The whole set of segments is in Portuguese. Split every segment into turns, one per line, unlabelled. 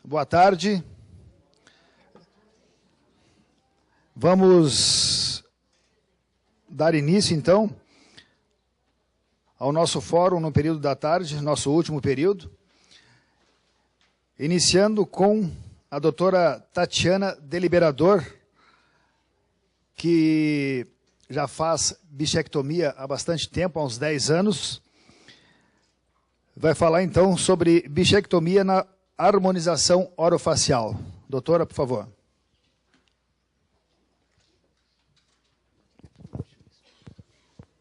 Boa tarde. Vamos dar início, então, ao nosso fórum no período da tarde, nosso último período, iniciando com a doutora Tatiana Deliberador, que já faz bichectomia há bastante tempo, há uns 10 anos. Vai falar, então, sobre bichectomia na harmonização orofacial. Doutora, por favor.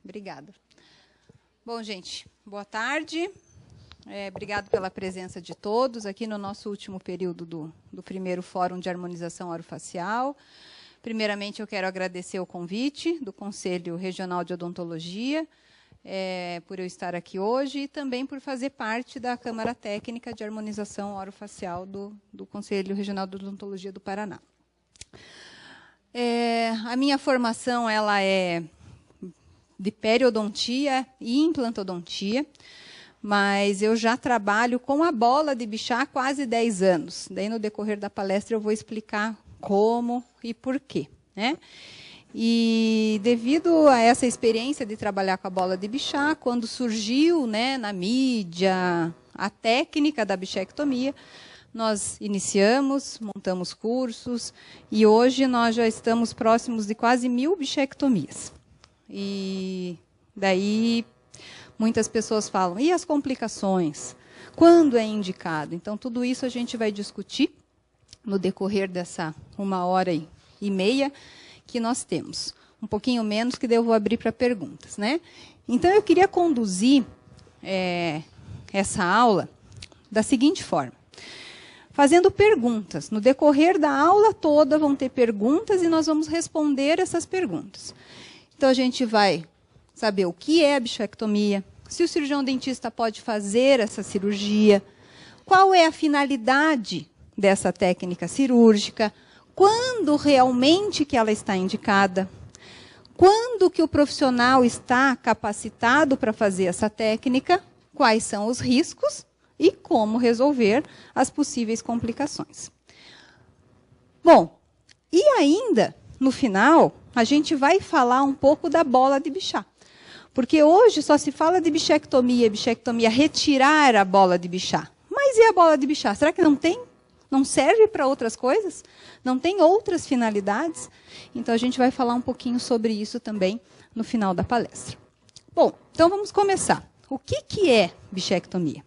Obrigada. Bom, gente, boa tarde. Obrigado pela presença de todos aqui no nosso último período do primeiro Fórum de Harmonização Orofacial. Primeiramente, eu quero agradecer o convite do Conselho Regional de Odontologia, por eu estar aqui hoje e também por fazer parte da Câmara Técnica de Harmonização Orofacial do Conselho Regional de Odontologia do Paraná. A minha formação ela é de periodontia e implantodontia, mas eu já trabalho com a bola de Bichat há quase 10 anos. Daí, no decorrer da palestra, eu vou explicar como e por quê, né? E devido a essa experiência de trabalhar com a bola de Bichat, quando surgiu, né, na mídia a técnica da bichectomia, nós iniciamos, montamos cursos e hoje nós já estamos próximos de quase 1000 bichectomias. E daí muitas pessoas falam, e as complicações? Quando é indicado? Então, tudo isso a gente vai discutir no decorrer dessa 1h30 que nós temos. Um pouquinho menos, que daí eu vou abrir para perguntas, né? Então, eu queria conduzir essa aula da seguinte forma. Fazendo perguntas. No decorrer da aula toda vão ter perguntas e nós vamos responder essas perguntas. Então, a gente vai saber o que é a bichectomia, se o cirurgião dentista pode fazer essa cirurgia, qual é a finalidade dessa técnica cirúrgica, quando realmente que ela está indicada, quando que o profissional está capacitado para fazer essa técnica, quais são os riscos e como resolver as possíveis complicações. Bom, e ainda, no final, a gente vai falar um pouco da bola de Bichat. Porque hoje só se fala de bichectomia, retirar a bola de Bichat. Mas e a bola de Bichat? Será que não tem? Não serve para outras coisas? Não tem outras finalidades? Então, a gente vai falar um pouquinho sobre isso também no final da palestra. Bom, então vamos começar. O que é bichectomia?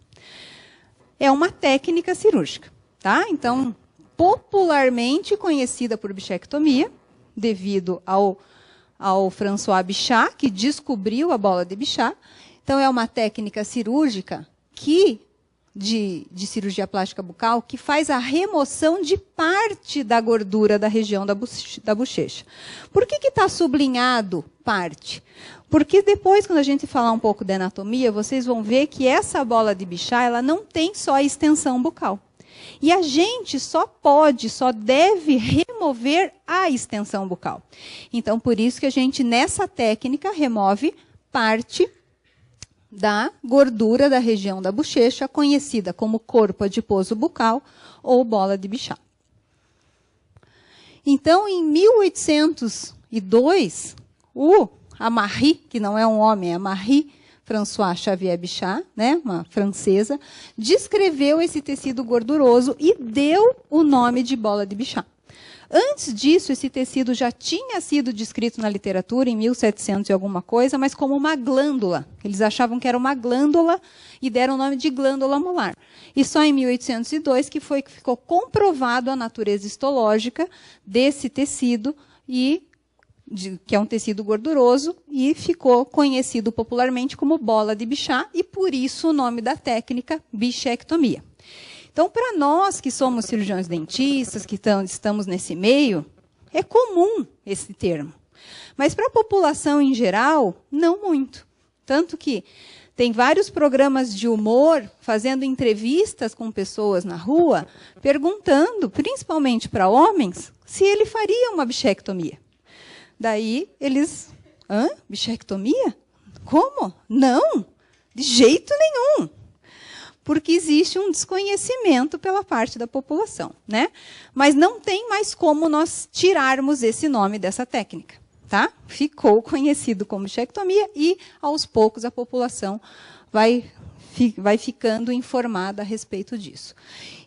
É uma técnica cirúrgica, tá? Então, popularmente conhecida por bichectomia, devido ao François Bichat, que descobriu a bola de Bichat. Então, é uma técnica cirúrgica de cirurgia plástica bucal que faz a remoção de parte da gordura da região da bochecha. Por que está sublinhado parte? Porque depois, quando a gente falar um pouco de anatomia, vocês vão ver que essa bola de Bichat ela não tem só a extensão bucal. E a gente só deve remover a extensão bucal. Então, por isso que a gente, nessa técnica, remove parte da gordura da região da bochecha, conhecida como corpo adiposo bucal ou bola de Bichat. Então, em 1802, a Marie, que não é um homem, é a Marie François Xavier Bichat, né, uma francesa, descreveu esse tecido gorduroso e deu o nome de bola de Bichat. Antes disso, esse tecido já tinha sido descrito na literatura, em 1700 e alguma coisa, mas como uma glândula. Eles achavam que era uma glândula e deram o nome de glândula molar. E só em 1802 que ficou comprovado a natureza histológica desse tecido, que é um tecido gorduroso, e ficou conhecido popularmente como bola de Bichat, e por isso o nome da técnica, bichectomia. Então, para nós que somos cirurgiões dentistas, que estamos nesse meio, é comum esse termo. Mas para a população em geral, não muito. Tanto que tem vários programas de humor fazendo entrevistas com pessoas na rua, perguntando, principalmente para homens, se ele faria uma bichectomia. Daí eles, bichectomia? Como? Não, de jeito nenhum. porque existe um desconhecimento pela parte da população, né? Mas não tem mais como nós tirarmos esse nome dessa técnica, tá? Ficou conhecido como bichectomia e, aos poucos, a população vai ficando informada a respeito disso.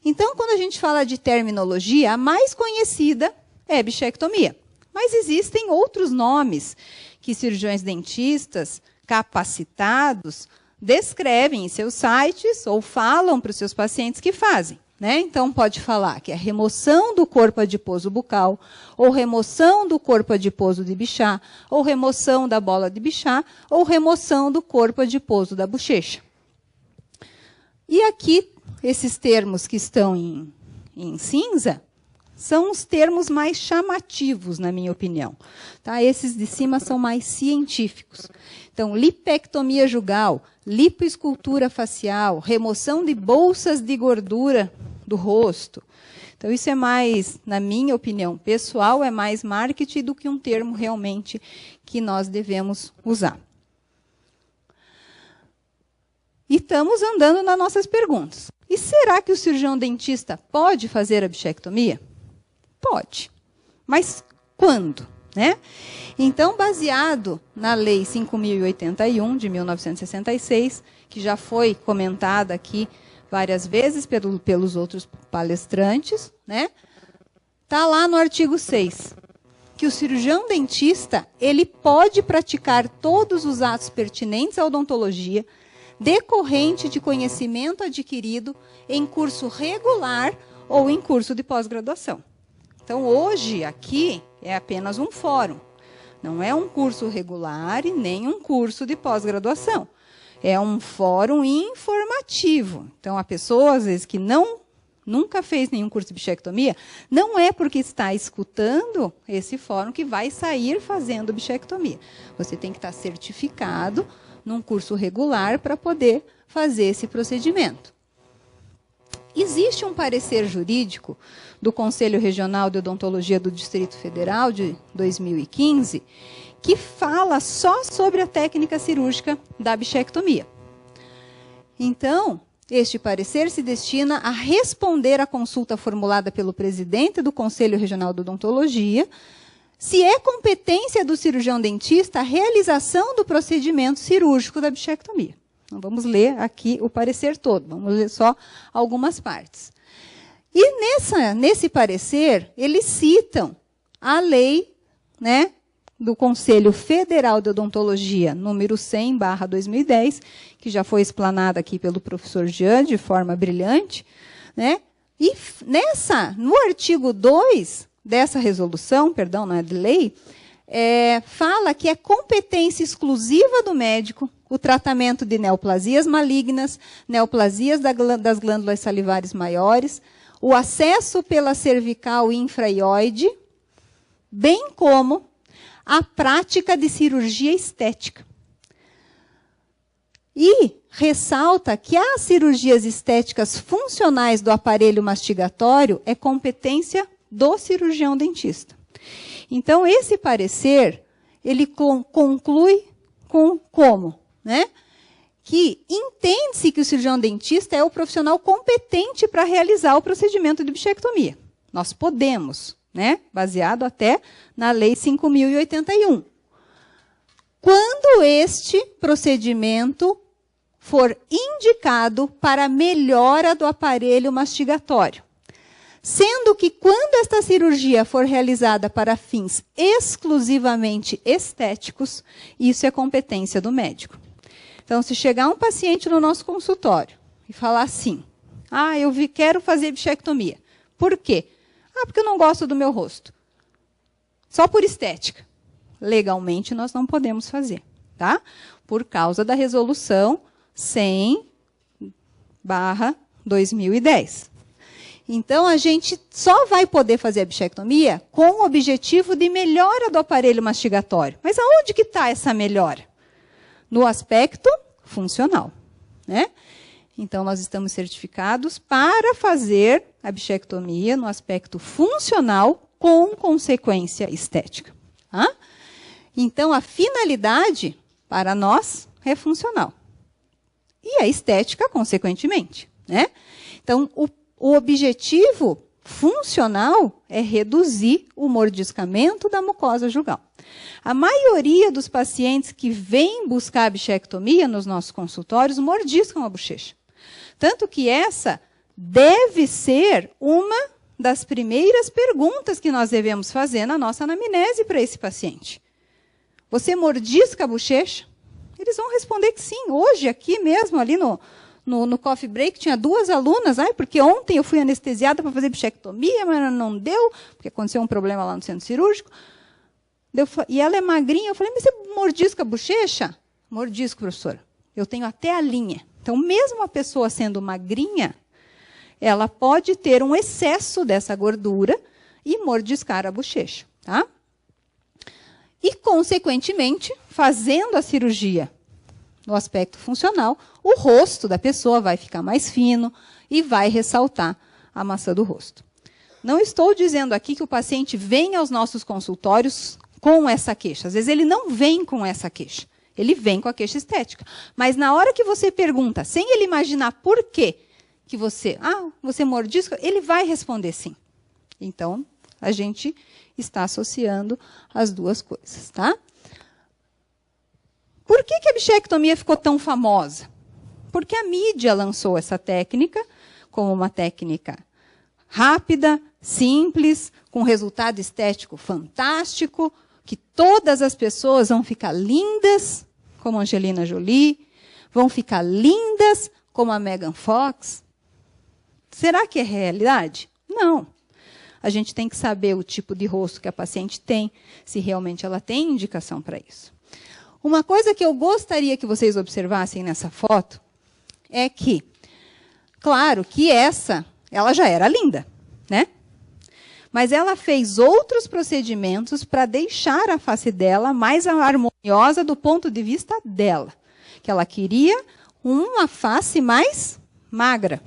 Então, quando a gente fala de terminologia, a mais conhecida é bichectomia. Mas existem outros nomes que cirurgiões dentistas capacitados descrevem em seus sites ou falam para os seus pacientes que fazem, né? Então, pode falar que é remoção do corpo adiposo bucal, ou remoção do corpo adiposo de Bichat, ou remoção da bola de Bichat, ou remoção do corpo adiposo da bochecha. E aqui, esses termos que estão em cinza, são os termos mais chamativos, na minha opinião. Tá? Esses de cima são mais científicos. Então, lipectomia jugal, lipoescultura facial, remoção de bolsas de gordura do rosto. Então, isso é mais, na minha opinião pessoal, é mais marketing do que um termo realmente que nós devemos usar. E estamos andando nas nossas perguntas. E será que o cirurgião dentista pode fazer a bichectomia? Pode. Mas quando? Né? Então, baseado na Lei 5.081, de 1966, que já foi comentada aqui várias vezes pelos outros palestrantes, né? Está lá no artigo 6, que o cirurgião dentista ele pode praticar todos os atos pertinentes à odontologia, decorrente de conhecimento adquirido em curso regular ou em curso de pós-graduação. Então, hoje, aqui, é apenas um fórum. Não é um curso regular e nem um curso de pós-graduação. É um fórum informativo. Então, a pessoa, às vezes, que nunca fez nenhum curso de bichectomia, não é porque está escutando esse fórum que vai sair fazendo bichectomia. Você tem que estar certificado num curso regular para poder fazer esse procedimento. Existe um parecer jurídico do Conselho Regional de Odontologia do Distrito Federal, de 2015, que fala só sobre a técnica cirúrgica da bichectomia. Então, este parecer se destina a responder à consulta formulada pelo presidente do Conselho Regional de Odontologia, se é competência do cirurgião dentista a realização do procedimento cirúrgico da bichectomia. Não vamos ler aqui o parecer todo, vamos ler só algumas partes. E nesse parecer, eles citam a lei, né, do Conselho Federal de Odontologia, número 100/2010, que já foi explanada aqui pelo professor Jean de forma brilhante, né? E no artigo 2 dessa resolução, perdão, não é de lei, fala que é competência exclusiva do médico o tratamento de neoplasias malignas, neoplasias das glândulas salivares maiores, o acesso pela cervical infraioide, bem como a prática de cirurgia estética. E ressalta que as cirurgias estéticas funcionais do aparelho mastigatório é competência do cirurgião dentista. Então, esse parecer, ele conclui com como? Né? Que entende-se que o cirurgião dentista é o profissional competente para realizar o procedimento de bichectomia. Nós podemos, né? Baseado até na Lei 5.081. Quando este procedimento for indicado para melhora do aparelho mastigatório. Sendo que, quando esta cirurgia for realizada para fins exclusivamente estéticos, isso é competência do médico. Então, se chegar um paciente no nosso consultório e falar assim, eu quero fazer bichectomia. Por quê? Porque eu não gosto do meu rosto. Só por estética. Legalmente, nós não podemos fazer, tá? Por causa da resolução 100/2010. Então, a gente só vai poder fazer a bichectomia com o objetivo de melhora do aparelho mastigatório. Mas aonde que está essa melhora? No aspecto funcional, né? Então, nós estamos certificados para fazer a bichectomia no aspecto funcional com consequência estética. Tá? Então, a finalidade para nós é funcional. E a estética, consequentemente. né? Então, o objetivo funcional é reduzir o mordiscamento da mucosa jugal. A maioria dos pacientes que vêm buscar a bichectomia nos nossos consultórios mordiscam a bochecha. Tanto que essa deve ser uma das primeiras perguntas que nós devemos fazer na nossa anamnese para esse paciente. Você mordisca a bochecha? Eles vão responder que sim. Hoje, aqui mesmo, ali no coffee break, tinha 2 alunas, porque ontem eu fui anestesiada para fazer bichectomia, mas não deu, porque aconteceu um problema lá no centro cirúrgico. E ela é magrinha. Eu falei, mas você mordisca a bochecha? Mordisco, professora. Eu tenho até a linha. Então, mesmo a pessoa sendo magrinha, ela pode ter um excesso dessa gordura e mordiscar a bochecha, tá? E, consequentemente, fazendo a cirurgia no aspecto funcional, o rosto da pessoa vai ficar mais fino e vai ressaltar a maçã do rosto. Não estou dizendo aqui que o paciente vem aos nossos consultórios com essa queixa. Às vezes ele não vem com essa queixa. Ele vem com a queixa estética. Mas na hora que você pergunta, sem ele imaginar por quê que você mordisca, ele vai responder sim. Então, a gente está associando as duas coisas, tá? Por que a bichectomia ficou tão famosa? Porque a mídia lançou essa técnica como uma técnica rápida, simples, com resultado estético fantástico, que todas as pessoas vão ficar lindas, como a Angelina Jolie, vão ficar lindas, como a Megan Fox. Será que é realidade? Não. A gente tem que saber o tipo de rosto que a paciente tem, se realmente ela tem indicação para isso. Uma coisa que eu gostaria que vocês observassem nessa foto é que, claro que ela já era linda, né? Mas ela fez outros procedimentos para deixar a face dela mais harmoniosa do ponto de vista dela. Que ela queria uma face mais magra.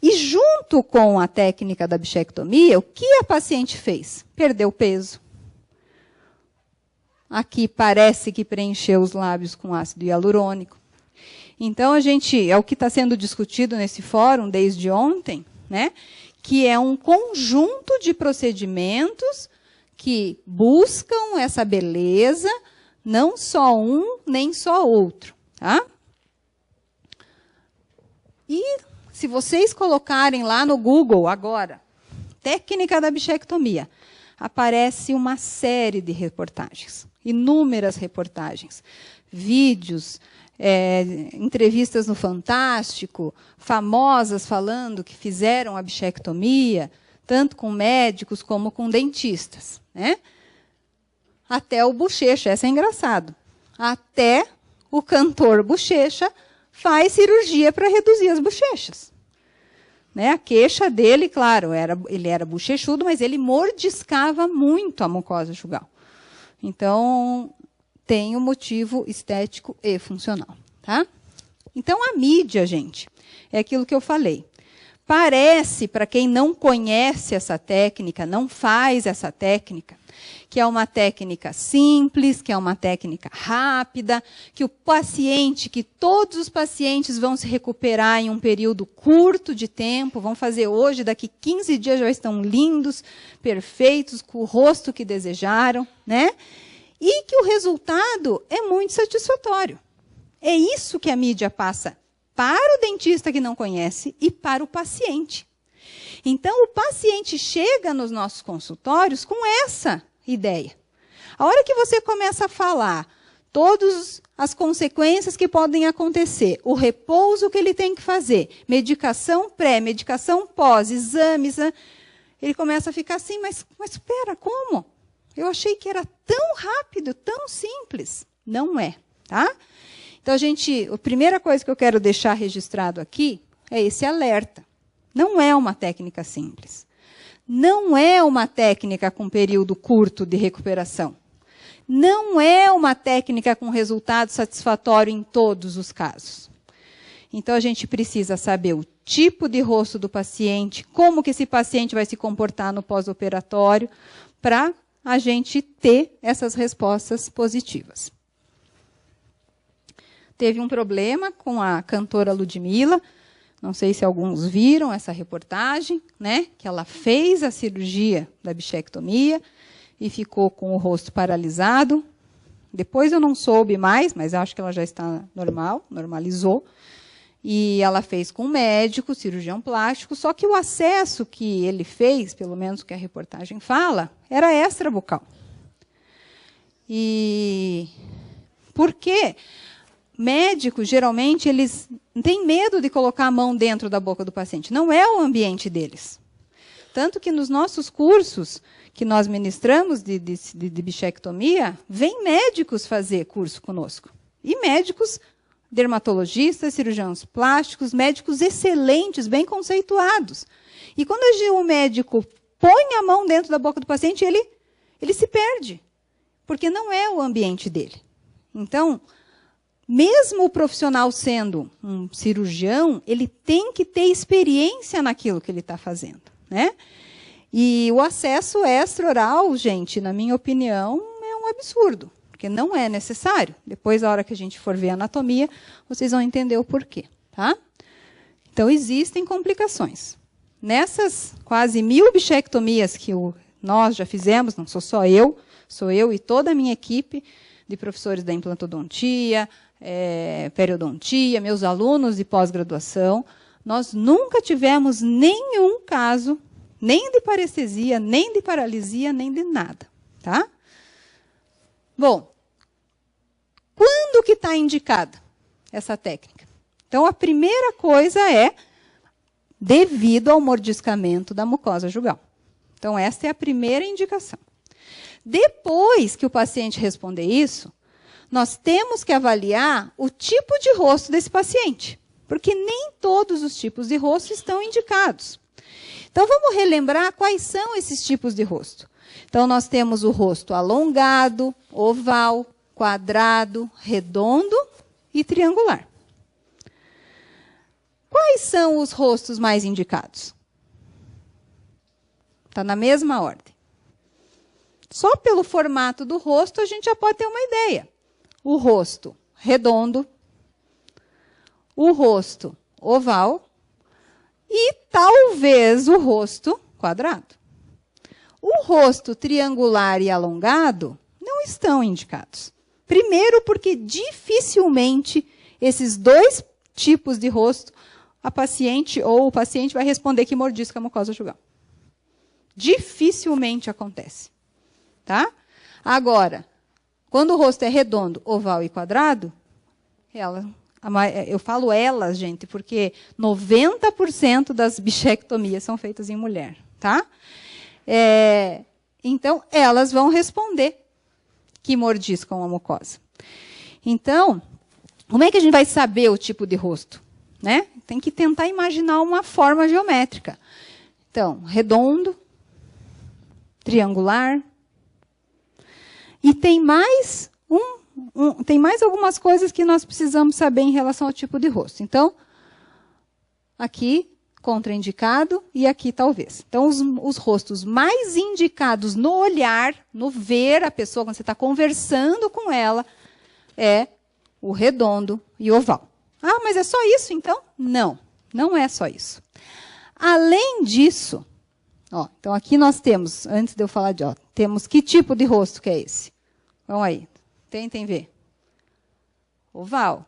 E junto com a técnica da bichectomia, o que a paciente fez? Perdeu peso. Aqui parece que preencheu os lábios com ácido hialurônico. Então, é o que está sendo discutido nesse fórum desde ontem, né? Que é um conjunto de procedimentos que buscam essa beleza, não só um, nem só outro. Tá? E se vocês colocarem lá no Google agora, técnica da bichectomia, aparece uma série de reportagens, inúmeras reportagens, vídeos, entrevistas no Fantástico, famosas falando que fizeram a bichectomia, tanto com médicos como com dentistas, né? Até o Bochecha, essa é engraçado. Até o cantor Bochecha faz cirurgia para reduzir as bochechas. Né? A queixa dele, claro, ele era bochechudo, mas ele mordiscava muito a mucosa jugal. Então, tem um motivo estético e funcional. Tá? Então, a mídia, gente, é aquilo que eu falei. Parece, para quem não conhece essa técnica, não faz essa técnica, que é uma técnica simples, que é uma técnica rápida, que todos os pacientes vão se recuperar em um período curto de tempo, vão fazer hoje, daqui 15 dias já estão lindos, perfeitos, com o rosto que desejaram, né? E que o resultado é muito satisfatório. É isso que a mídia passa para o dentista que não conhece e para o paciente. Então, o paciente chega nos nossos consultórios com essa ideia. A hora que você começa a falar todas as consequências que podem acontecer, o repouso que ele tem que fazer, medicação pré, medicação pós, exames, ele começa a ficar assim, mas espera, como? Eu achei que era tão rápido, tão simples. Não é, tá? Então, a primeira coisa que eu quero deixar registrado aqui é esse alerta. Não é uma técnica simples. Não é uma técnica com período curto de recuperação. Não é uma técnica com resultado satisfatório em todos os casos. Então, a gente precisa saber o tipo de rosto do paciente, como que esse paciente vai se comportar no pós-operatório, para a gente ter essas respostas positivas. Teve um problema com a cantora Ludmilla, Não sei se alguns viram essa reportagem, né? Que ela fez a cirurgia da bichectomia e ficou com o rosto paralisado. Depois eu não soube mais, mas acho que ela já está normal, normalizou. E ela fez com um médico, cirurgião plástico, só que o acesso que ele fez, pelo menos o que a reportagem fala, era extrabucal. E por quê? Médicos, geralmente, eles têm medo de colocar a mão dentro da boca do paciente. Não é o ambiente deles. Tanto que nos nossos cursos que nós ministramos de bichectomia, vêm médicos fazer curso conosco. E médicos dermatologistas, cirurgiões plásticos, médicos excelentes, bem conceituados. E quando o médico põe a mão dentro da boca do paciente, ele se perde, porque não é o ambiente dele. Então, mesmo o profissional sendo um cirurgião, ele tem que ter experiência naquilo que ele está fazendo, né? E o acesso extra-oral, gente, na minha opinião, é um absurdo, porque não é necessário. Depois, na hora que a gente for ver a anatomia, vocês vão entender o porquê, tá? Então, existem complicações. Nessas quase 1000 bichectomias que nós já fizemos, não sou só eu, sou eu e toda a minha equipe de professores da implantodontia, periodontia, meus alunos de pós-graduação, nós nunca tivemos nenhum caso, nem de parestesia, nem de paralisia, nem de nada, tá? Bom, quando que está indicada essa técnica? Então, a primeira coisa é devido ao mordiscamento da mucosa jugal. Então, essa é a primeira indicação. Depois que o paciente responder isso, nós temos que avaliar o tipo de rosto desse paciente, porque nem todos os tipos de rosto estão indicados. Então, vamos relembrar quais são esses tipos de rosto. Então, nós temos o rosto alongado, oval, quadrado, redondo e triangular. Quais são os rostos mais indicados? Está na mesma ordem. Só pelo formato do rosto, a gente já pode ter uma ideia. O rosto redondo, o rosto oval e talvez o rosto quadrado. O rosto triangular e alongado não estão indicados. Primeiro, porque dificilmente esses dois tipos de rosto, a paciente ou o paciente vai responder que mordisca a mucosa jugal. Dificilmente acontece. Tá? Agora, quando o rosto é redondo, oval e quadrado, eu falo elas, gente, porque 90% das bichectomias são feitas em mulher. Tá? Então, elas vão responder que mordiscam a mucosa. Então, como é que a gente vai saber o tipo de rosto? Né? Tem que tentar imaginar uma forma geométrica. Então, redondo, triangular. E tem mais tem mais algumas coisas que nós precisamos saber em relação ao tipo de rosto. Então, aqui, contraindicado, e aqui talvez. Então, os rostos mais indicados no olhar, no ver a pessoa, quando você está conversando com ela, é o redondo e o oval. Ah, mas é só isso, então? Não, não é só isso. Além disso, então aqui nós temos, antes de eu falar temos que tipo de rosto que é esse? Vamos aí, tentem ver. Oval,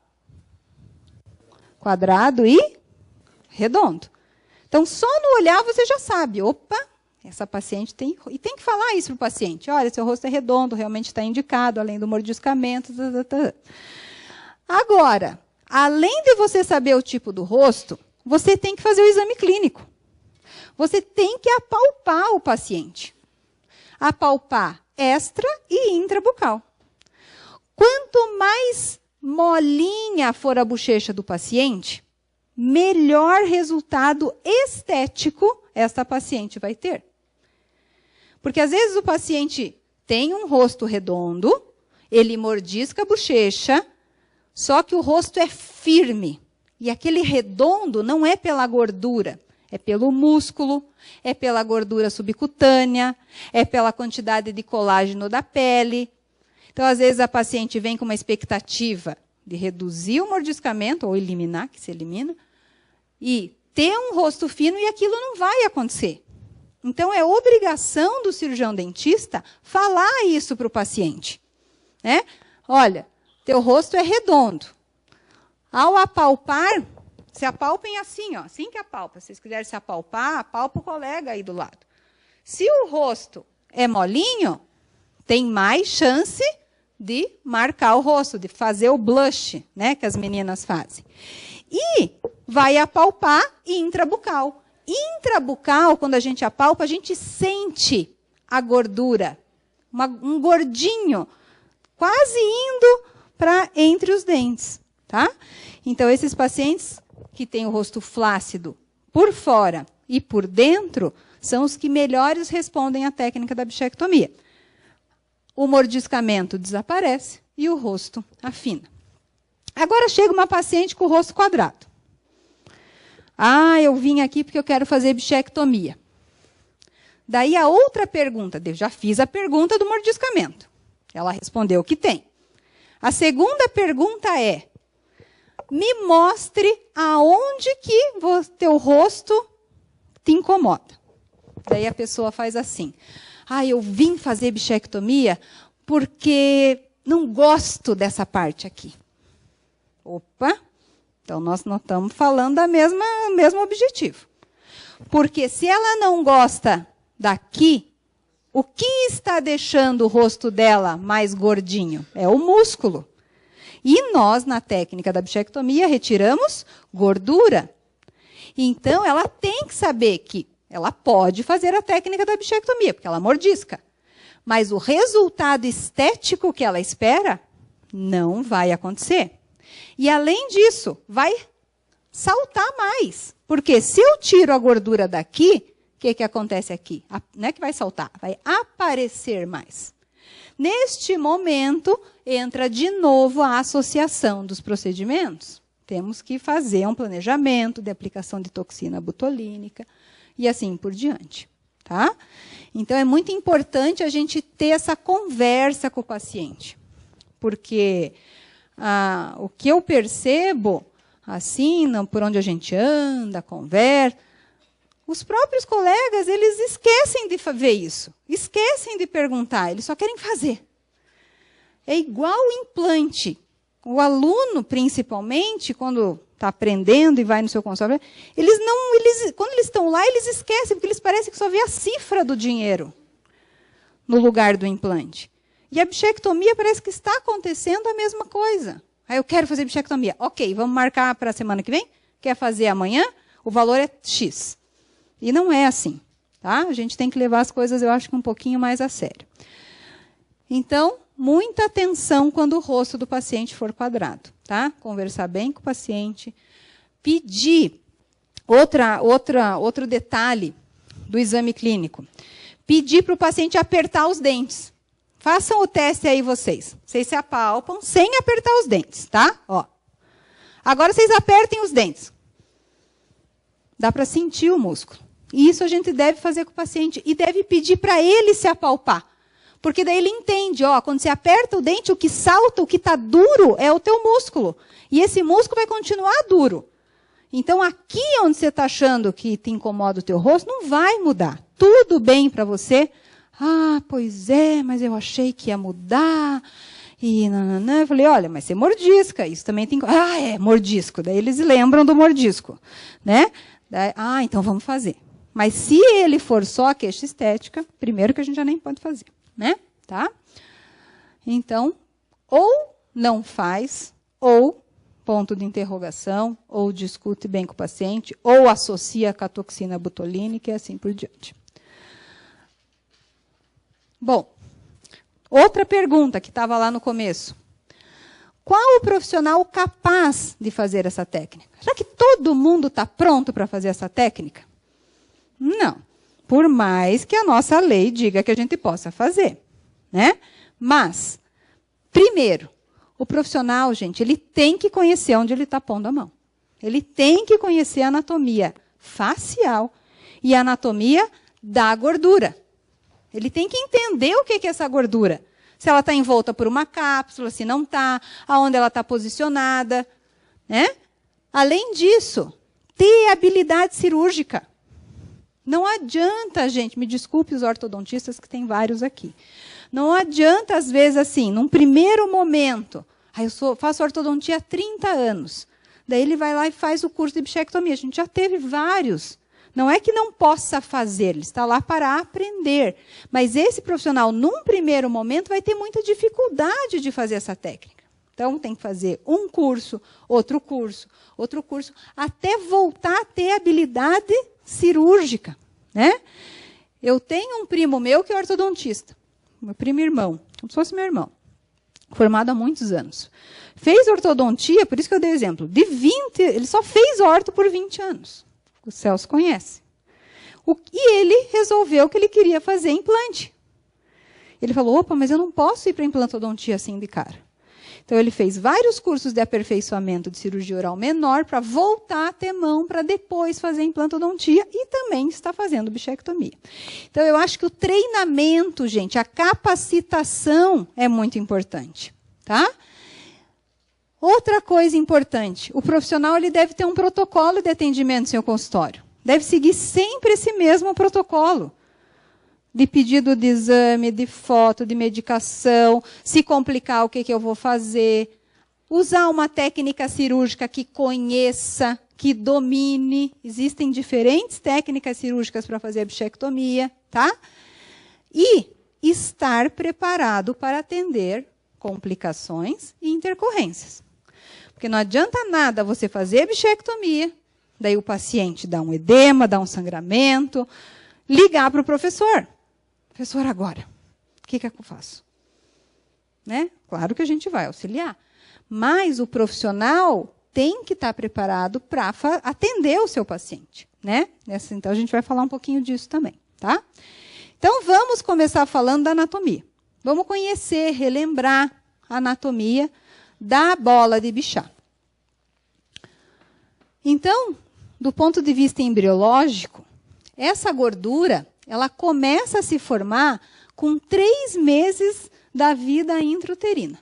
quadrado e redondo. Então, só no olhar você já sabe, opa, essa paciente tem... E tem que falar isso para o paciente. Olha, seu rosto é redondo, realmente está indicado, além do mordiscamento. Agora, além de você saber o tipo do rosto, você tem que fazer o exame clínico. Você tem que apalpar o paciente. Apalpar extra e intrabucal. Quanto mais molinha for a bochecha do paciente, melhor resultado estético esta paciente vai ter. Porque às vezes o paciente tem um rosto redondo, ele mordisca a bochecha, só que o rosto é firme. E aquele redondo não é pela gordura, é pelo músculo, é pela gordura subcutânea, é pela quantidade de colágeno da pele. Então, às vezes, a paciente vem com uma expectativa de reduzir o mordiscamento, ou eliminar, que se elimina, e ter um rosto fino e aquilo não vai acontecer. Então, é obrigação do cirurgião dentista falar isso para o paciente. Né? Olha, teu rosto é redondo. Ao apalpar, se apalpem assim, ó, assim que apalpa. Se vocês quiserem se apalpar, apalpa o colega aí do lado. Se o rosto é molinho, tem mais chance de marcar o rosto, de fazer o blush, né, que as meninas fazem. E vai apalpar intrabucal. Intrabucal, quando a gente apalpa, a gente sente a gordura. Um gordinho, quase indo para entre os dentes. Tá? Então, esses pacientes que têm o rosto flácido por fora e por dentro, são os que melhores respondem à técnica da bichectomia. O mordiscamento desaparece e o rosto afina. Agora chega uma paciente com o rosto quadrado. Ah, eu vim aqui porque eu quero fazer bichectomia. Daí a outra pergunta, eu já fiz a pergunta do mordiscamento. Ela respondeu que tem. A segunda pergunta é: me mostre aonde que teu rosto te incomoda. Daí a pessoa faz assim: ah, eu vim fazer bichectomia porque não gosto dessa parte aqui. Opa! Então, nós não estamos falando do mesmo objetivo. Porque se ela não gosta daqui, o que está deixando o rosto dela mais gordinho? É o músculo. E nós, na técnica da bichectomia, retiramos gordura. Então, ela tem que saber que ela pode fazer a técnica da bichectomia, porque ela mordisca. Mas o resultado estético que ela espera não vai acontecer. E, além disso, vai saltar mais. Porque se eu tiro a gordura daqui, o que acontece aqui? Não é que vai saltar, vai aparecer mais. Neste momento, entra de novo a associação dos procedimentos. Temos que fazer um planejamento de aplicação de toxina botulínica e assim por diante. Tá? Então, é muito importante a gente ter essa conversa com o paciente. Porque o que eu percebo, assim, por onde a gente anda, conversa, os próprios colegas, eles esquecem de ver isso. Esquecem de perguntar, eles só querem fazer. É igual o implante. O aluno, principalmente, quando está aprendendo e vai no seu consultório, quando eles estão lá, eles esquecem, porque eles parecem que só vê a cifra do dinheiro no lugar do implante. E a bichectomia parece que está acontecendo a mesma coisa. Aí eu quero fazer bichectomia. Ok, vamos marcar para a semana que vem? Quer fazer amanhã? O valor é X. E não é assim. Tá? A gente tem que levar as coisas, eu acho, que um pouquinho mais a sério. Então, muita atenção quando o rosto do paciente for quadrado. Tá? Conversar bem com o paciente. Pedir, outro detalhe do exame clínico. Pedir para o paciente apertar os dentes. Façam o teste aí vocês. Vocês se apalpam sem apertar os dentes, tá? Ó. Agora vocês apertem os dentes. Dá para sentir o músculo. E isso a gente deve fazer com o paciente. E deve pedir para ele se apalpar. Porque daí ele entende, ó, quando você aperta o dente, o que salta, o que está duro, é o teu músculo. E esse músculo vai continuar duro. Então, aqui onde você está achando que te incomoda o teu rosto, não vai mudar. Tudo bem para você. Ah, pois é, mas eu achei que ia mudar. E nananã. Eu falei, olha, mas você mordisca, isso também tem... Ah, é, mordisco. Daí eles lembram do mordisco. Né? Daí, então vamos fazer. Mas se ele for só a queixa estética, primeiro que a gente já nem pode fazer. Né? Tá? Então, ou não faz, ou ponto de interrogação, ou discute bem com o paciente, ou associa com a toxina botulínica e assim por diante. Bom, outra pergunta que estava lá no começo. Qual o profissional capaz de fazer essa técnica? Será que todo mundo está pronto para fazer essa técnica? Não. Por mais que a nossa lei diga que a gente possa fazer. Né? Mas, primeiro, o profissional, gente, ele tem que conhecer onde ele está pondo a mão. Ele tem que conhecer a anatomia facial e a anatomia da gordura. Ele tem que entender o que é essa gordura. Se ela está envolta por uma cápsula, se não está, aonde ela está posicionada. Né? Além disso, ter habilidade cirúrgica. Não adianta, gente, me desculpe os ortodontistas, que tem vários aqui. Não adianta, às vezes, assim, num primeiro momento, faço ortodontia há 30 anos. Daí ele vai lá e faz o curso de bichectomia. A gente já teve vários. Não é que não possa fazer, ele está lá para aprender. Mas esse profissional, num primeiro momento, vai ter muita dificuldade de fazer essa técnica. Então, tem que fazer um curso, outro curso, até voltar a ter habilidade cirúrgica, né? Eu tenho um primo meu que é ortodontista, meu primo irmão, como se fosse meu irmão, formado há muitos anos. Fez ortodontia, por isso que eu dei exemplo, ele só fez orto por 20 anos. O Celso conhece. E ele resolveu que ele queria fazer implante. Ele falou, opa, mas eu não posso ir para implantodontia assim de cara. Então, ele fez vários cursos de aperfeiçoamento de cirurgia oral menor para voltar a ter mão para depois fazer implantodontia e também está fazendo bichectomia. Então, eu acho que o treinamento, gente, a capacitação é muito importante, tá? Outra coisa importante, o profissional ele deve ter um protocolo de atendimento no seu consultório. Deve seguir sempre esse mesmo protocolo. De pedido de exame, de foto, de medicação, se complicar, o que eu vou fazer. Usar uma técnica cirúrgica que conheça, que domine. Existem diferentes técnicas cirúrgicas para fazer a bichectomia, tá? E estar preparado para atender complicações e intercorrências. Porque não adianta nada você fazer a bichectomia, daí o paciente dá um edema, dá um sangramento, ligar para o professor. Professor, agora, o que eu faço? Né? Claro que a gente vai auxiliar. Mas o profissional tem que estar preparado para atender o seu paciente. Né? Então, a gente vai falar um pouquinho disso também. Tá? Então, vamos começar falando da anatomia. Vamos conhecer, relembrar a anatomia da bola de Bichat. Então, do ponto de vista embriológico, essa gordura ela começa a se formar com 3 meses da vida intrauterina.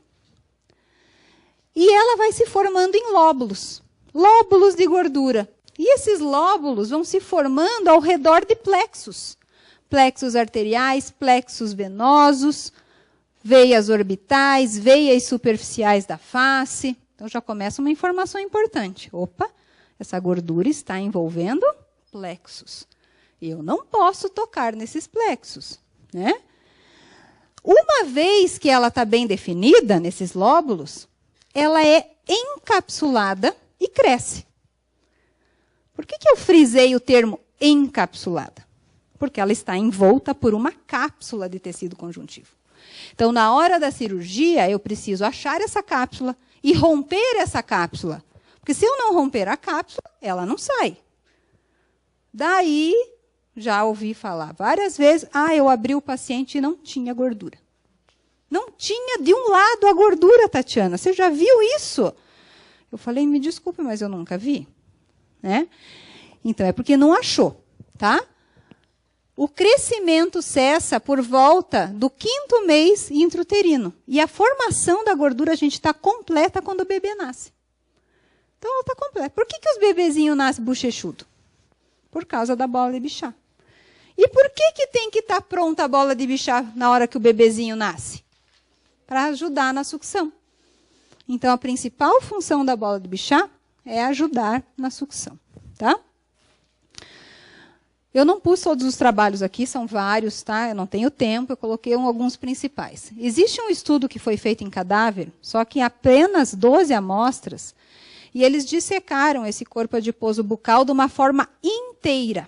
E ela vai se formando em lóbulos. Lóbulos de gordura. E esses lóbulos vão se formando ao redor de plexos. Plexos arteriais, plexos venosos, veias orbitais, veias superficiais da face. Então, já começa uma informação importante. Opa, essa gordura está envolvendo plexos. Eu não posso tocar nesses plexos, né? Uma vez que ela está bem definida, nesses lóbulos, ela é encapsulada e cresce. Por que eu frisei o termo encapsulada? Porque ela está envolta por uma cápsula de tecido conjuntivo. Então, na hora da cirurgia, eu preciso achar essa cápsula e romper essa cápsula. Porque se eu não romper a cápsula, ela não sai. Daí, já ouvi falar várias vezes, eu abri o paciente e não tinha gordura. Não tinha de um lado a gordura, Tatiana. Você já viu isso? Eu falei, me desculpe, mas eu nunca vi. Né? Então, é porque não achou. Tá? O crescimento cessa por volta do 5º mês intrauterino. E a formação da gordura, a gente está completa quando o bebê nasce. Então, ela está completa. Por que os bebezinhos nascem bochechudo? Por causa da bola de Bichat. E por que tem que estar pronta a bola de Bichat na hora que o bebezinho nasce? Para ajudar na sucção. Então, a principal função da bola de Bichat é ajudar na sucção. Tá? Eu não pus todos os trabalhos aqui, são vários, tá? Eu não tenho tempo, eu coloquei alguns principais. Existe um estudo que foi feito em cadáver, só que apenas 12 amostras, e eles dissecaram esse corpo adiposo bucal de uma forma inteira.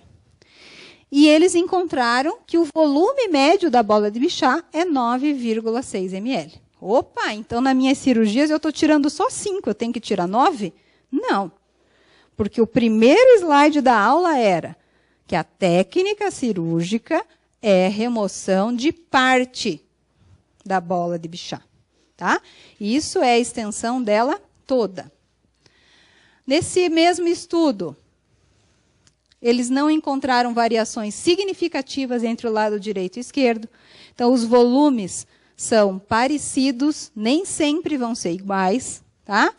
E eles encontraram que o volume médio da bola de Bichat é 9,6 ml. Opa, então nas minhas cirurgias eu estou tirando só 5, eu tenho que tirar 9? Não. Porque o primeiro slide da aula era que a técnica cirúrgica é remoção de parte da bola de Bichat. Tá? Isso é a extensão dela toda. Nesse mesmo estudo, eles não encontraram variações significativas entre o lado direito e esquerdo. Então, os volumes são parecidos, nem sempre vão ser iguais. Tá?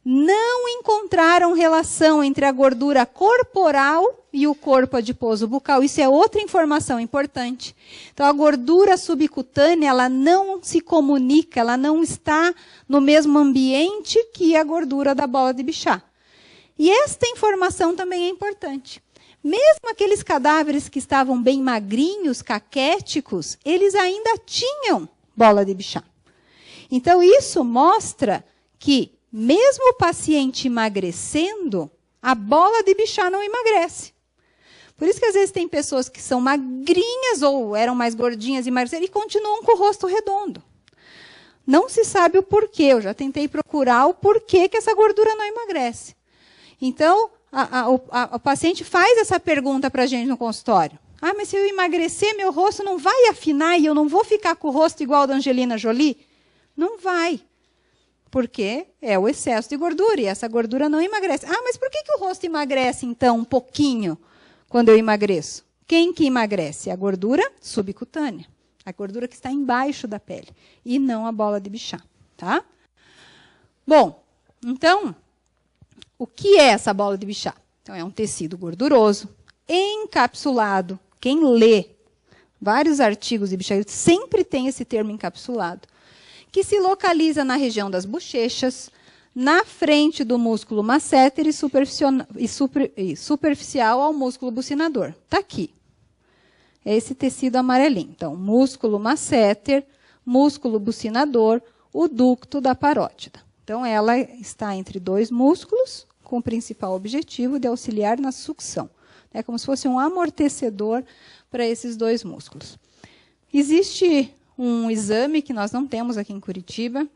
não encontraram relação entre a gordura corporal e o corpo adiposo bucal. Isso é outra informação importante. Então, a gordura subcutânea, ela não se comunica, ela não está no mesmo ambiente que a gordura da bola de Bichat. E esta informação também é importante. Mesmo aqueles cadáveres que estavam bem magrinhos, caquéticos, eles ainda tinham bola de Bichat. Então, isso mostra que, mesmo o paciente emagrecendo, a bola de Bichat não emagrece. Por isso que, às vezes, tem pessoas que são magrinhas ou eram mais gordinhas e emagreceram e continuam com o rosto redondo. Não se sabe o porquê. Eu já tentei procurar o porquê que essa gordura não emagrece. Então, o paciente faz essa pergunta para a gente no consultório. Ah, mas se eu emagrecer, meu rosto não vai afinar e eu não vou ficar com o rosto igual ao da Angelina Jolie? Não vai. Porque é o excesso de gordura e essa gordura não emagrece. Ah, mas por que o rosto emagrece, então, um pouquinho quando eu emagreço? Quem que emagrece? A gordura subcutânea. A gordura que está embaixo da pele. E não a bola de Bichat. Tá? Bom, então, o que é essa bola de Bichat? Então, é um tecido gorduroso, encapsulado. Quem lê vários artigos de Bichat sempre tem esse termo encapsulado, que se localiza na região das bochechas, na frente do músculo masseter e superficial ao músculo bucinador. Está aqui. É esse tecido amarelinho. Então, músculo masseter, músculo bucinador, o ducto da parótida. Então, ela está entre dois músculos, com o principal objetivo de auxiliar na sucção. É como se fosse um amortecedor para esses dois músculos. Existe um exame que nós não temos aqui em Curitiba,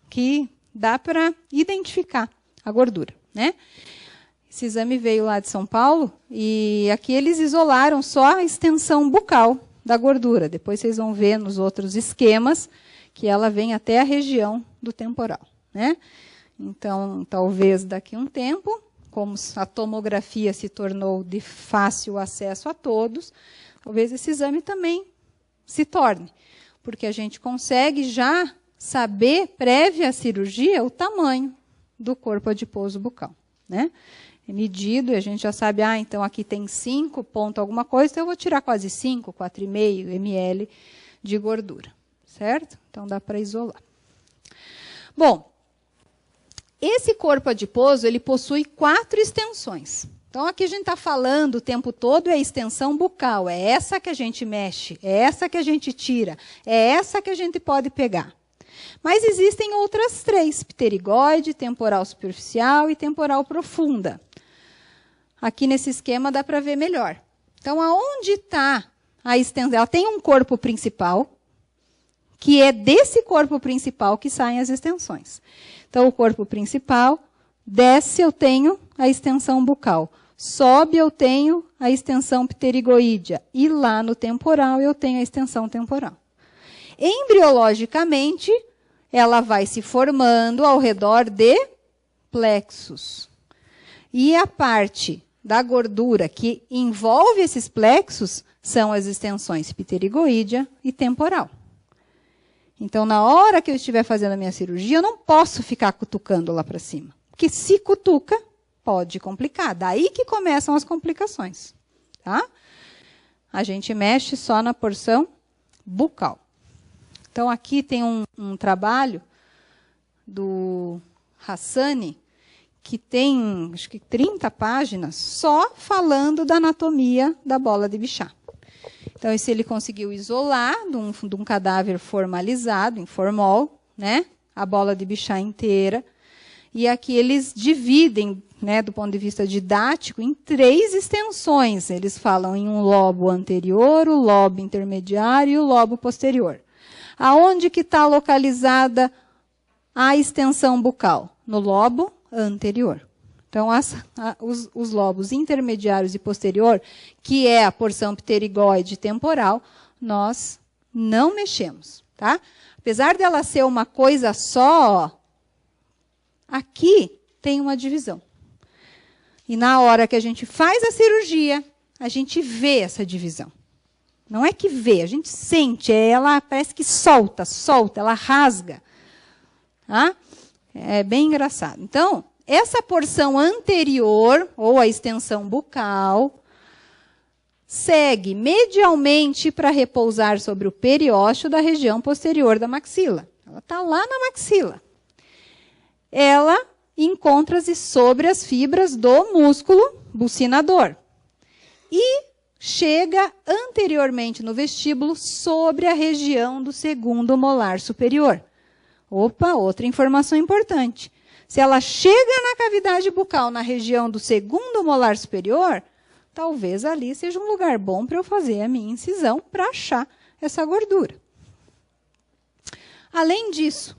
que dá para identificar a gordura, né? Esse exame veio lá de São Paulo, e aqui eles isolaram só a extensão bucal da gordura. Depois vocês vão ver nos outros esquemas que ela vem até a região do temporal, né? Então, talvez daqui a um tempo, como a tomografia se tornou de fácil acesso a todos, talvez esse exame também se torne. Porque a gente consegue já saber, prévia à cirurgia, o tamanho do corpo adiposo bucal, né? É medido e a gente já sabe, então aqui tem 5 ponto alguma coisa, então eu vou tirar quase 5, 4,5 ml de gordura, certo? Então dá para isolar. Bom, esse corpo adiposo, ele possui 4 extensões. Então, aqui a gente está falando o tempo todo é a extensão bucal. É essa que a gente mexe, é essa que a gente tira, é essa que a gente pode pegar. Mas existem outras 3, pterigoide, temporal superficial e temporal profunda. Aqui nesse esquema dá para ver melhor. Então, aonde está a extensão? Ela tem um corpo principal, que é desse corpo principal que saem as extensões. Então, o corpo principal, desce eu tenho a extensão bucal. Sobe, eu tenho a extensão pterigoídea. E lá no temporal, eu tenho a extensão temporal. Embriologicamente, ela vai se formando ao redor de plexos. E a parte da gordura que envolve esses plexos são as extensões pterigoídea e temporal. Então, na hora que eu estiver fazendo a minha cirurgia, eu não posso ficar cutucando lá para cima. Porque se cutuca, pode complicar. Daí que começam as complicações. Tá? A gente mexe só na porção bucal. Então, aqui tem um trabalho do Hassani, que tem, acho que 30 páginas, só falando da anatomia da bola de Bichat. Então, esse ele conseguiu isolar de um cadáver formalizado, em formol, né, a bola de Bichat inteira. E aqui eles dividem, né, do ponto de vista didático, em 3 extensões. Eles falam em um lobo anterior, o lobo intermediário e o lobo posterior. Aonde que está localizada a extensão bucal? No lobo anterior. Então, os lobos intermediários e posterior, que é a porção pterigoide temporal, nós não mexemos. Tá? Apesar dela ser uma coisa só, aqui tem uma divisão. E na hora que a gente faz a cirurgia, a gente vê essa divisão. Não é que vê, a gente sente, ela parece que solta, ela rasga. Tá? É bem engraçado. Então, essa porção anterior, ou a extensão bucal, segue medialmente para repousar sobre o periósteo da região posterior da maxila. Ela está lá na maxila. Ela encontra-se sobre as fibras do músculo bucinador. E chega anteriormente no vestíbulo sobre a região do segundo molar superior. Opa, outra informação importante. Se ela chega na cavidade bucal, na região do segundo molar superior, talvez ali seja um lugar bom para eu fazer a minha incisão para achar essa gordura. Além disso,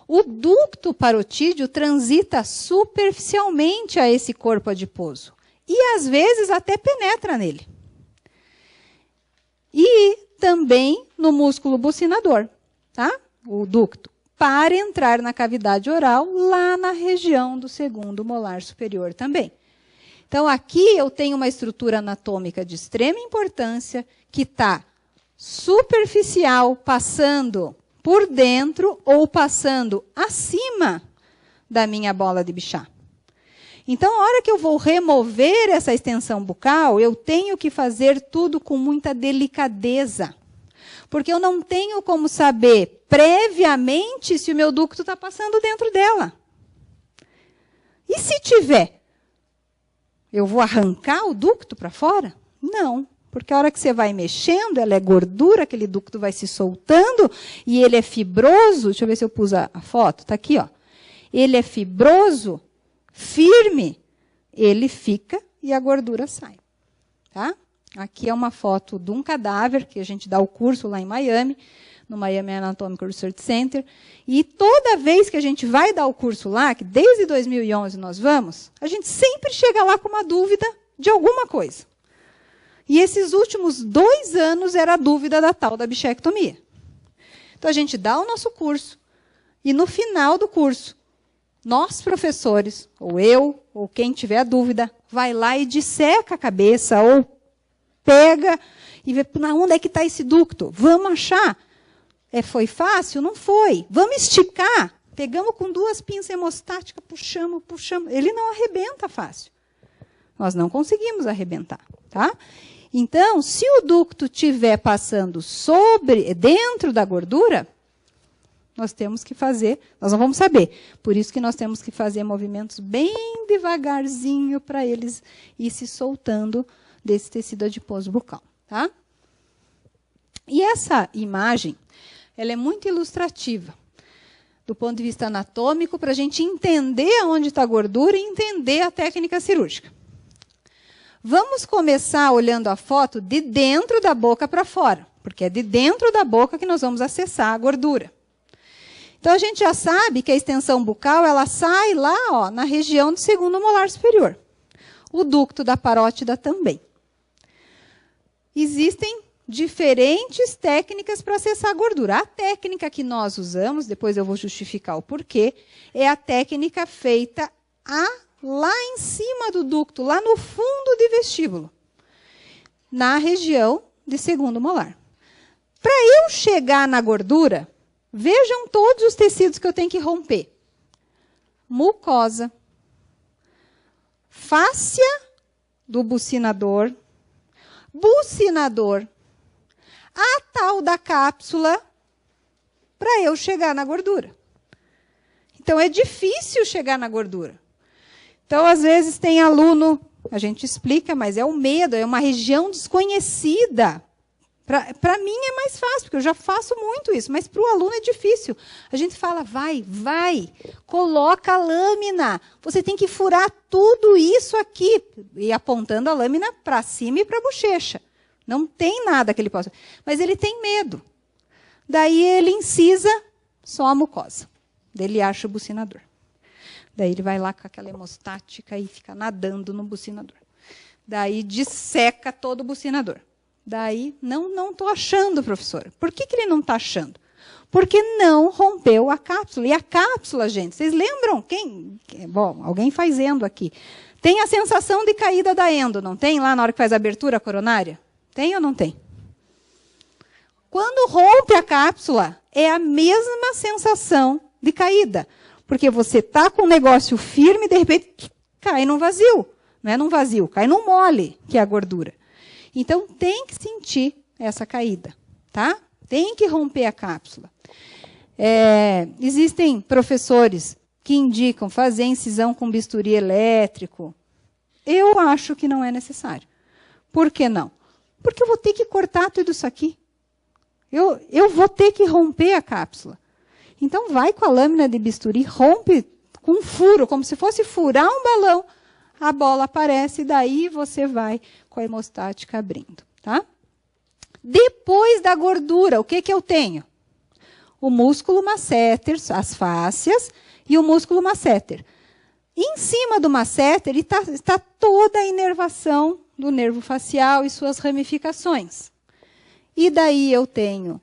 o ducto parotídeo transita superficialmente a esse corpo adiposo e, às vezes, até penetra nele. E também no músculo bucinador, tá? O ducto, para entrar na cavidade oral, lá na região do segundo molar superior também. Então, aqui eu tenho uma estrutura anatômica de extrema importância, que está superficial, passando por dentro ou passando acima da minha bola de Bichat. Então, a hora que eu vou remover essa extensão bucal, eu tenho que fazer tudo com muita delicadeza. Porque eu não tenho como saber previamente se o meu ducto está passando dentro dela. E se tiver? Eu vou arrancar o ducto para fora? Não. Porque a hora que você vai mexendo, ela é gordura, aquele ducto vai se soltando, e ele é fibroso. Deixa eu ver se eu pus a foto. Está aqui, ó. Ele é fibroso, firme, ele fica e a gordura sai. Tá? Aqui é uma foto de um cadáver, que a gente dá o curso lá em Miami, no Miami Anatomical Research Center. E toda vez que a gente vai dar o curso lá, que desde 2011 nós vamos, a gente sempre chega lá com uma dúvida de alguma coisa. E esses últimos 2 anos era a dúvida da tal da bichectomia. Então, a gente dá o nosso curso, e no final do curso, nós, professores, ou eu, ou quem tiver a dúvida, vai lá e disseca a cabeça, ou pega e vê, onde é que está esse ducto? Vamos achar. Foi fácil? Não foi. Vamos esticar. Pegamos com 2 pinças hemostáticas, puxamos. Ele não arrebenta fácil. Nós não conseguimos arrebentar. Tá? Então, se o ducto estiver passando dentro da gordura, nós temos que fazer, nós não vamos saber. Por isso que nós temos que fazer movimentos bem devagarzinho para eles ir se soltando desse tecido adiposo bucal. Tá? E essa imagem, ela é muito ilustrativa, do ponto de vista anatômico, para a gente entender onde está a gordura e entender a técnica cirúrgica. Vamos começar olhando a foto de dentro da boca para fora, porque é de dentro da boca que nós vamos acessar a gordura. Então, a gente já sabe que a extensão bucal ela sai lá, ó, na região do segundo molar superior. O ducto da parótida também. Existem diferentes técnicas para acessar a gordura. A técnica que nós usamos, depois eu vou justificar o porquê, é a técnica feita lá em cima do ducto, lá no fundo do vestíbulo, na região de segundo molar. Para eu chegar na gordura, vejam todos os tecidos que eu tenho que romper. Mucosa, fáscia do bucinador, a tal da cápsula, para eu chegar na gordura. Então, é difícil chegar na gordura. Então, às vezes, tem aluno, a gente explica, mas é o medo, é uma região desconhecida. Para mim é mais fácil, porque eu já faço muito isso, mas para o aluno é difícil. A gente fala, vai, coloca a lâmina. Você tem que furar tudo isso aqui, e apontando a lâmina para cima e para a bochecha. Não tem nada que ele possa. Mas ele tem medo. Daí ele incisa só a mucosa. Daí ele acha o bucinador. Daí ele vai lá com aquela hemostática e fica nadando no bucinador. Daí disseca todo o bucinador. Daí, não estou achando, professora. Por que ele não está achando? Porque não rompeu a cápsula. E a cápsula, gente, vocês lembram? Bom, alguém faz endo aqui. Tem a sensação de caída da endo, não tem? Lá na hora que faz a abertura coronária? Tem ou não tem? Quando rompe a cápsula, é a mesma sensação de caída. Porque você está com um negócio firme e, de repente, cai num vazio. Não é num vazio, cai num mole, que é a gordura. Então, tem que sentir essa caída, tá? Tem que romper a cápsula. Existem professores que indicam fazer incisão com bisturi elétrico. Eu acho que não é necessário. Por que não? Porque eu vou ter que cortar tudo isso aqui. Eu vou ter que romper a cápsula. Então, vai com a lâmina de bisturi, rompe com um furo, como se fosse furar um balão. A bola aparece e daí você vai com a hemostática abrindo. Tá? Depois da gordura, o que eu tenho? O músculo masseter, as fáscias, e o músculo masseter. Em cima do masseter está toda a inervação do nervo facial e suas ramificações. E daí eu tenho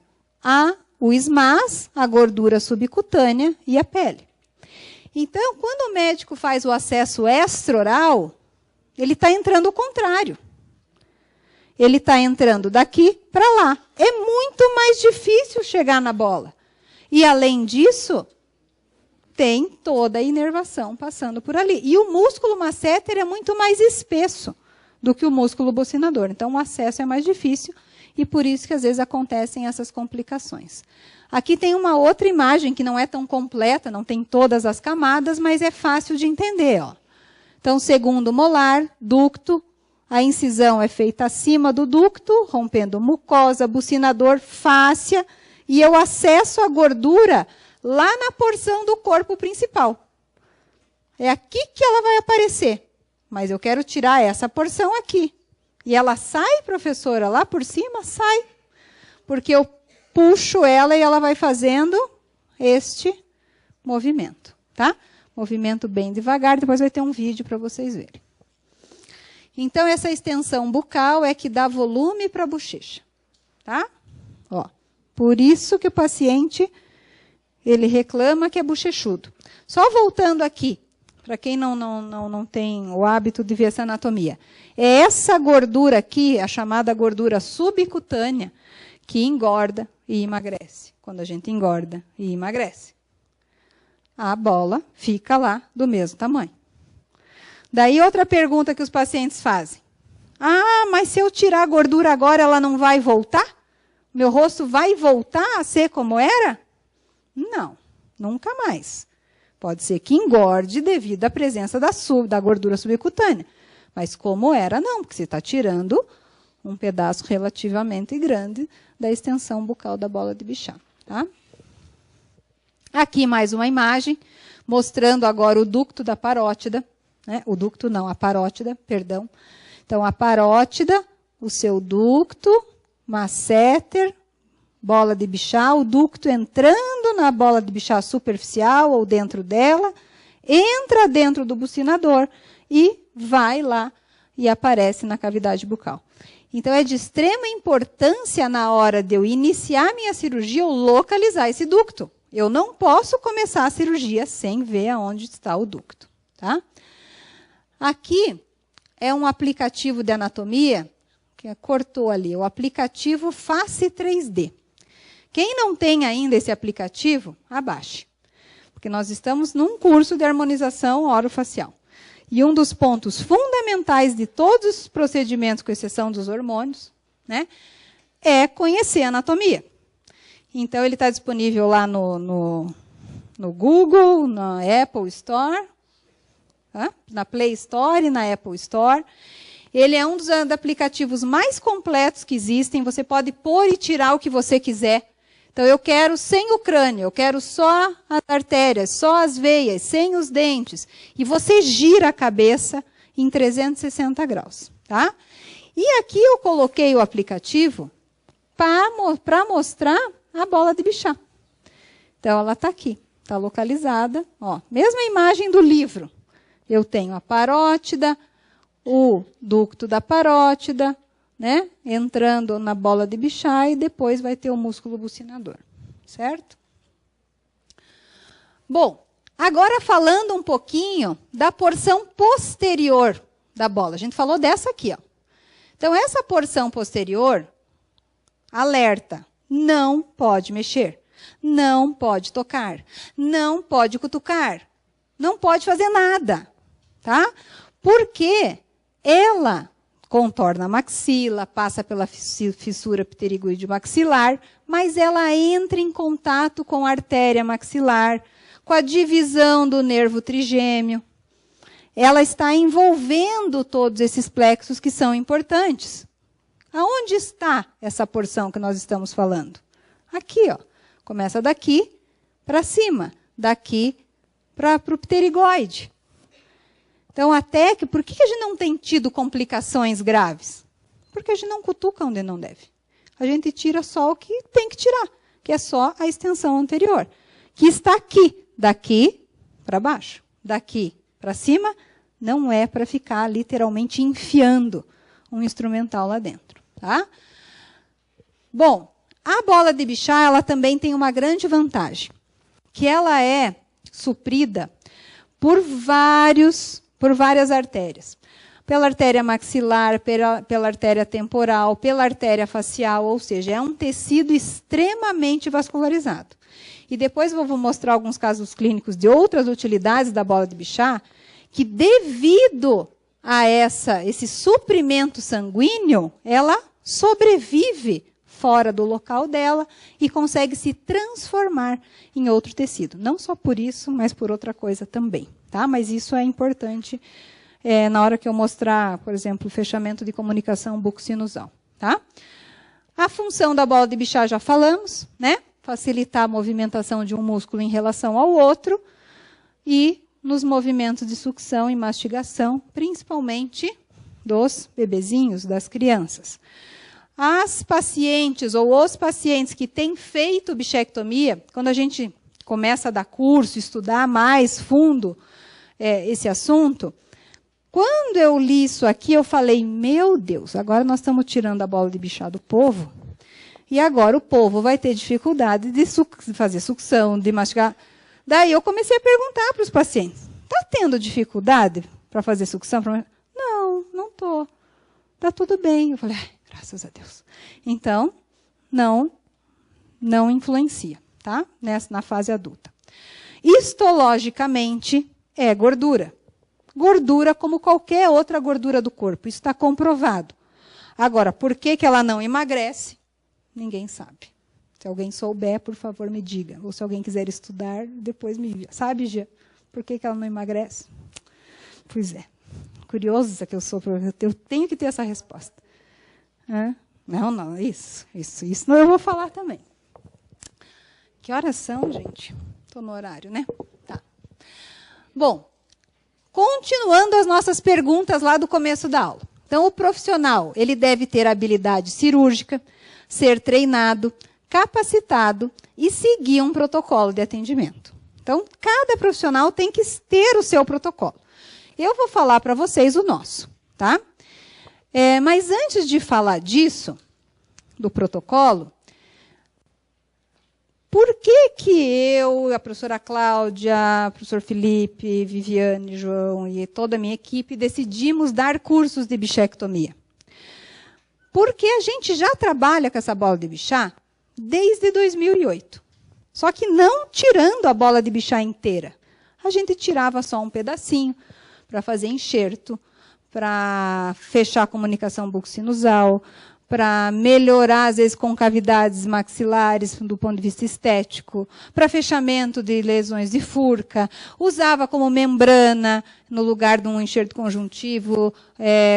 o SMAS, a gordura subcutânea e a pele. Então, quando o médico faz o acesso extra-oral, ele está entrando o contrário. Ele está entrando daqui para lá. É muito mais difícil chegar na bola. E, além disso, tem toda a inervação passando por ali. E o músculo masseter é muito mais espesso do que o músculo bucinador. Então, o acesso é mais difícil e por isso que, às vezes, acontecem essas complicações. Aqui tem uma outra imagem que não é tão completa, não tem todas as camadas, mas é fácil de entender. Ó. Então, segundo molar, ducto, a incisão é feita acima do ducto, rompendo mucosa, bucinador, fáscia, e eu acesso a gordura lá na porção do corpo principal. É aqui que ela vai aparecer. Mas eu quero tirar essa porção aqui. E ela sai, professora, lá por cima? Sai. Porque eu puxo ela e ela vai fazendo este movimento. Tá? Movimento bem devagar, depois vai ter um vídeo para vocês verem. Então, essa extensão bucal é que dá volume para a bochecha. Tá? Ó, por isso que o paciente ele reclama que é bochechudo. Só voltando aqui, para quem não tem o hábito de ver essa anatomia. É essa gordura aqui, a chamada gordura subcutânea, que engorda e emagrece. Quando a gente engorda e emagrece, a bola fica lá do mesmo tamanho. Daí, outra pergunta que os pacientes fazem. Ah, mas se eu tirar a gordura agora, ela não vai voltar? Meu rosto vai voltar a ser como era? Não, nunca mais. Pode ser que engorde devido à presença da gordura subcutânea. Mas como era, não, porque você está tirando um pedaço relativamente grande da extensão bucal da bola de Bichat. Tá? Aqui mais uma imagem, mostrando agora o ducto da parótida. Né? O ducto não, a parótida, perdão. Então, a parótida, o seu ducto, masseter, bola de Bichat, o ducto entrando na bola de Bichat superficial ou dentro dela, entra dentro do bucinador e vai lá e aparece na cavidade bucal. Então, é de extrema importância na hora de eu iniciar minha cirurgia eu localizar esse ducto. Eu não posso começar a cirurgia sem ver aonde está o ducto. Tá? Aqui é um aplicativo de anatomia, que cortou ali, o aplicativo Face 3D. Quem não tem ainda esse aplicativo, abaixe. Porque nós estamos num curso de harmonização orofacial. E um dos pontos fundamentais de todos os procedimentos, com exceção dos hormônios, né, é conhecer a anatomia. Então, ele está disponível lá no Google, na Apple Store, na Play Store e na Apple Store. Ele é um dos aplicativos mais completos que existem. Você pode pôr e tirar o que você quiser. Então, eu quero sem o crânio, eu quero só as artérias, só as veias, sem os dentes. E você gira a cabeça em 360 graus. Tá? E aqui eu coloquei o aplicativo para mostrar a bola de Bichat. Então, ela está aqui, está localizada. Ó, mesma imagem do livro. Eu tenho a parótida, o ducto da parótida, né, entrando na bola de Bichat e depois vai ter o músculo bucinador. Certo? Bom, agora falando um pouquinho da porção posterior da bola. A gente falou dessa aqui. Ó. Então, essa porção posterior, alerta, não pode mexer. Não pode tocar, não pode cutucar, não pode fazer nada, tá? Porque ela contorna a maxila, passa pela fissura pterigoide maxilar, mas ela entra em contato com a artéria maxilar, com a divisão do nervo trigêmeo. Ela está envolvendo todos esses plexos que são importantes. Aonde está essa porção que nós estamos falando? Aqui, ó. Começa daqui para cima, daqui para o pterigoide. Então, até que, por que a gente não tem tido complicações graves? Porque a gente não cutuca onde não deve. A gente tira só o que tem que tirar, que é só a extensão anterior, que está aqui, daqui para baixo, daqui para cima, não é para ficar literalmente enfiando um instrumental lá dentro, tá? Bom, a bola de Bichat, ela também tem uma grande vantagem, que ela é suprida por várias artérias. Pela artéria maxilar, pela artéria temporal, pela artéria facial, ou seja, é um tecido extremamente vascularizado. E depois eu vou mostrar alguns casos clínicos de outras utilidades da bola de Bichat, que devido a esse suprimento sanguíneo, ela sobrevive fora do local dela e consegue se transformar em outro tecido. Não só por isso, mas por outra coisa também. Tá? Mas isso é importante na hora que eu mostrar, por exemplo, o fechamento de comunicação bucosinusal. Tá? A função da bola de Bichat já falamos, né? Facilitar a movimentação de um músculo em relação ao outro e nos movimentos de sucção e mastigação, principalmente dos bebezinhos, das crianças. As pacientes ou os pacientes que têm feito bichectomia, quando a gente começa a dar curso, estudar mais fundo esse assunto, quando eu li isso aqui, eu falei, meu Deus, agora nós estamos tirando a bola de Bichat do povo, e agora o povo vai ter dificuldade de fazer sucção, de mastigar. Daí eu comecei a perguntar para os pacientes, está tendo dificuldade para fazer sucção? Não, não estou. Está tudo bem. Eu falei, graças a Deus. Então, não influencia, tá? Na fase adulta. Histologicamente, é gordura. Gordura como qualquer outra gordura do corpo. Isso está comprovado. Agora, por que ela não emagrece? Ninguém sabe. Se alguém souber, por favor, me diga. Ou se alguém quiser estudar, depois me diga. Sabe, Gia, por que ela não emagrece? Pois é. Curiosa que eu sou, eu tenho que ter essa resposta. Não, isso não eu vou falar também. Que horas são, gente? Estou no horário, né? Tá. Bom, continuando as nossas perguntas lá do começo da aula. Então, o profissional, ele deve ter habilidade cirúrgica, ser treinado, capacitado e seguir um protocolo de atendimento. Então, cada profissional tem que ter o seu protocolo. Eu vou falar para vocês o nosso, tá? Mas antes de falar disso, do protocolo, por que eu, a professora Cláudia, o professor Felipe, Viviane, João e toda a minha equipe decidimos dar cursos de bichectomia? Porque a gente já trabalha com essa bola de Bichat desde 2008. Só que não tirando a bola de Bichat inteira. A gente tirava só um pedacinho para fazer enxerto, para fechar a comunicação bucosinusal, para melhorar, às vezes, concavidades maxilares do ponto de vista estético, para fechamento de lesões de furca, usava como membrana no lugar de um enxerto conjuntivo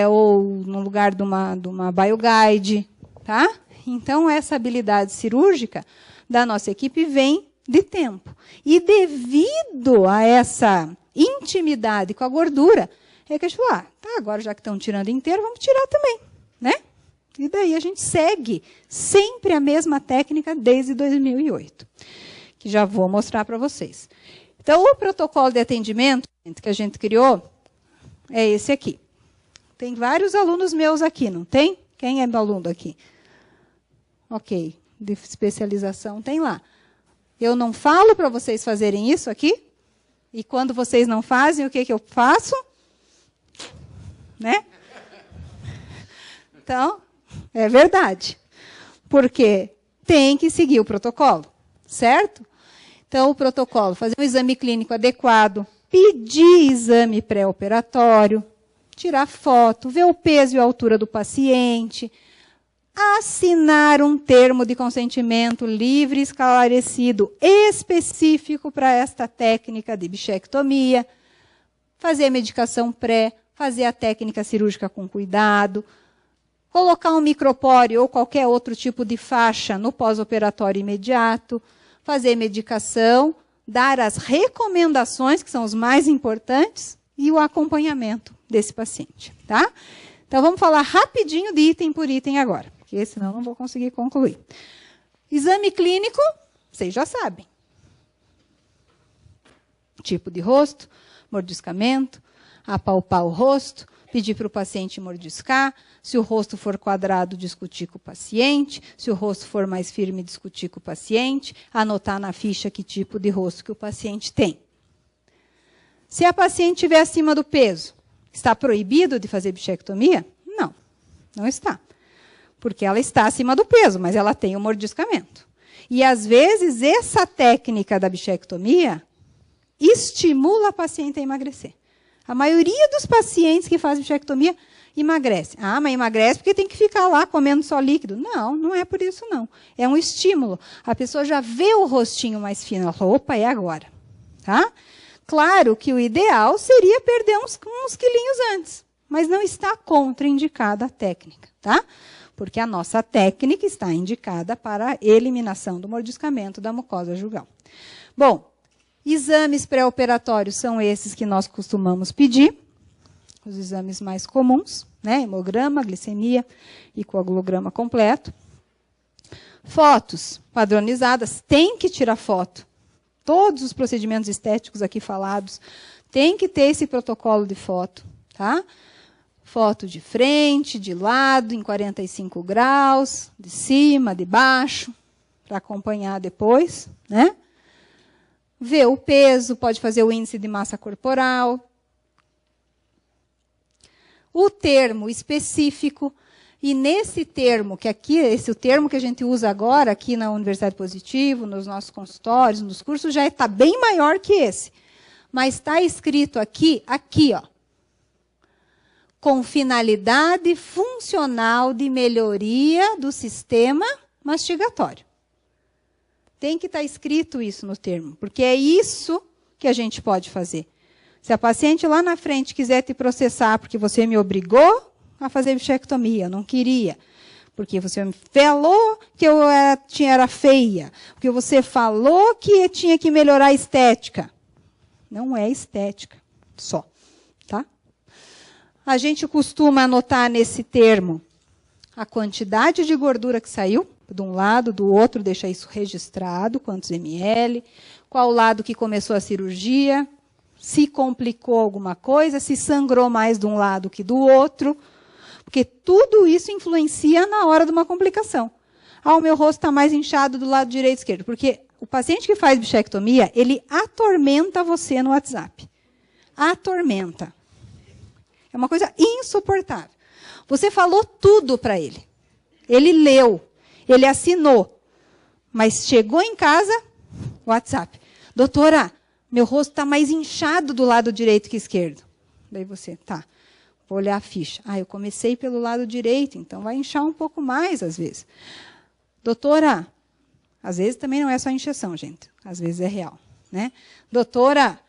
ou no lugar de uma bioguide. Tá? Então, essa habilidade cirúrgica da nossa equipe vem de tempo. E devido a essa intimidade com a gordura, é que a gente falou, agora já que estão tirando inteiro, vamos tirar também, né? E daí a gente segue sempre a mesma técnica desde 2008, que já vou mostrar para vocês. Então, o protocolo de atendimento que a gente criou é esse aqui. Tem vários alunos meus aqui, não tem? Quem é meu aluno aqui? Ok, de especialização tem lá. Eu não falo para vocês fazerem isso aqui? E quando vocês não fazem, o que eu faço? Né? Então, é verdade. Porque tem que seguir o protocolo. certo? Então, o protocolo, fazer um exame clínico adequado, pedir exame pré-operatório, tirar foto, ver o peso e a altura do paciente, assinar um termo de consentimento livre e esclarecido específico para esta técnica de bichectomia, fazer a medicação pré, fazer a técnica cirúrgica com cuidado, colocar um micropóreo ou qualquer outro tipo de faixa no pós-operatório imediato, fazer medicação, dar as recomendações, que são os mais importantes, e o acompanhamento desse paciente, tá? Então, vamos falar rapidinho de item por item agora, porque senão não vou conseguir concluir. Exame clínico, vocês já sabem. Tipo de rosto, mordiscamento, apalpar o rosto, pedir para o paciente mordiscar, se o rosto for quadrado, discutir com o paciente, se o rosto for mais firme, discutir com o paciente, anotar na ficha que tipo de rosto que o paciente tem. Se a paciente estiver acima do peso, está proibido de fazer bichectomia? Não, não está. Porque ela está acima do peso, mas ela tem o mordiscamento. E, às vezes, essa técnica da bichectomia estimula a paciente a emagrecer. A maioria dos pacientes que fazem bichectomia emagrece. Ah, mas emagrece porque tem que ficar lá comendo só líquido. Não, não é por isso, não. É um estímulo. A pessoa já vê o rostinho mais fino. Ela fala, opa, é agora. Tá? Claro que o ideal seria perder uns quilinhos antes. Mas não está contraindicada a técnica. Tá? Porque a nossa técnica está indicada para a eliminação do mordiscamento da mucosa jugal. Bom, exames pré-operatórios são esses que nós costumamos pedir, os exames mais comuns, né? Hemograma, glicemia e coagulograma completo. Fotos padronizadas, tem que tirar foto. Todos os procedimentos estéticos aqui falados, tem que ter esse protocolo de foto, tá? Foto de frente, de lado, em 45 graus, de cima, de baixo, para acompanhar depois, né? Ver o peso, pode fazer o índice de massa corporal. O termo específico, e nesse termo, que aqui, esse é o termo que a gente usa agora, aqui na Universidade Positivo, nos nossos consultórios, nos cursos, já está bem maior que esse. Mas está escrito aqui, ó, com finalidade funcional de melhoria do sistema mastigatório. Tem que estar escrito isso no termo, porque é isso que a gente pode fazer. Se a paciente lá na frente quiser te processar porque você me obrigou a fazer bichectomia, eu não queria, porque você me falou que eu era feia, porque você falou que tinha que melhorar a estética. Não é estética só, tá? A gente costuma anotar nesse termo a quantidade de gordura que saiu, de um lado, do outro, deixa isso registrado, quantos ml, qual lado que começou a cirurgia, se complicou alguma coisa, se sangrou mais de um lado que do outro, porque tudo isso influencia na hora de uma complicação. Ah, o meu rosto está mais inchado do lado direito e esquerdo, porque o paciente que faz bichectomia, ele atormenta você no WhatsApp. Atormenta. É uma coisa insuportável. Você falou tudo para ele. Ele leu. Ele assinou, mas chegou em casa, WhatsApp. Doutora, meu rosto está mais inchado do lado direito que esquerdo. Daí você, tá, vou olhar a ficha. Ah, eu comecei pelo lado direito, então vai inchar um pouco mais às vezes. Doutora, às vezes também não é só injeção, gente. Às vezes é real, né? Doutora,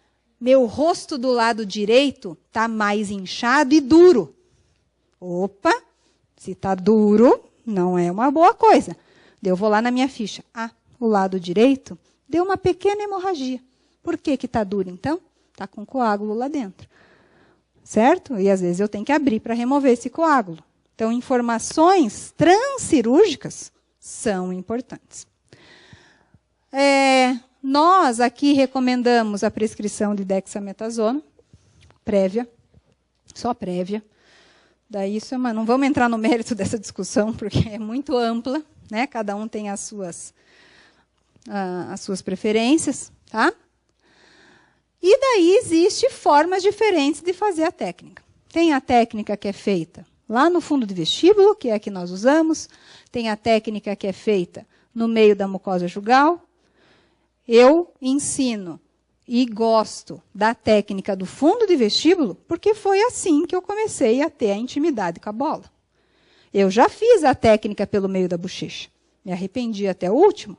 meu rosto do lado direito está mais inchado e duro. Opa, se está duro, não é uma boa coisa. Eu vou lá na minha ficha. Ah, o lado direito deu uma pequena hemorragia. Por que está duro, então? Está com coágulo lá dentro. Certo? E, às vezes, eu tenho que abrir para remover esse coágulo. Então, informações transcirúrgicas são importantes. Nós, aqui, recomendamos a prescrição de dexametasona, prévia, só prévia. Daí isso não vamos entrar no mérito dessa discussão, porque é muito ampla, né? Cada um tem as suas preferências, tá? E daí existem formas diferentes de fazer a técnica. Tem a técnica que é feita lá no fundo do vestíbulo, que é a que nós usamos. Tem a técnica que é feita no meio da mucosa jugal. eu ensino e gosto da técnica do fundo de vestíbulo porque foi assim que eu comecei a ter a intimidade com a bola. Eu já fiz a técnica pelo meio da bochecha. Me arrependi até o último,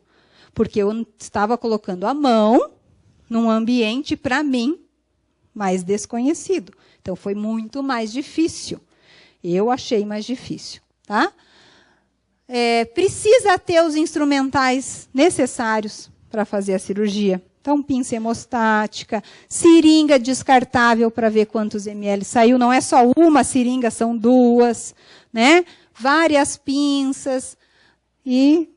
porque eu estava colocando a mão num ambiente, para mim, mais desconhecido. Então, foi muito mais difícil. Eu achei mais difícil. Tá? Precisa ter os instrumentais necessários para fazer a cirurgia. Então, pinça hemostática, seringa descartável para ver quantos ml saiu. Não é só uma seringa, são duas, né? Várias pinças. E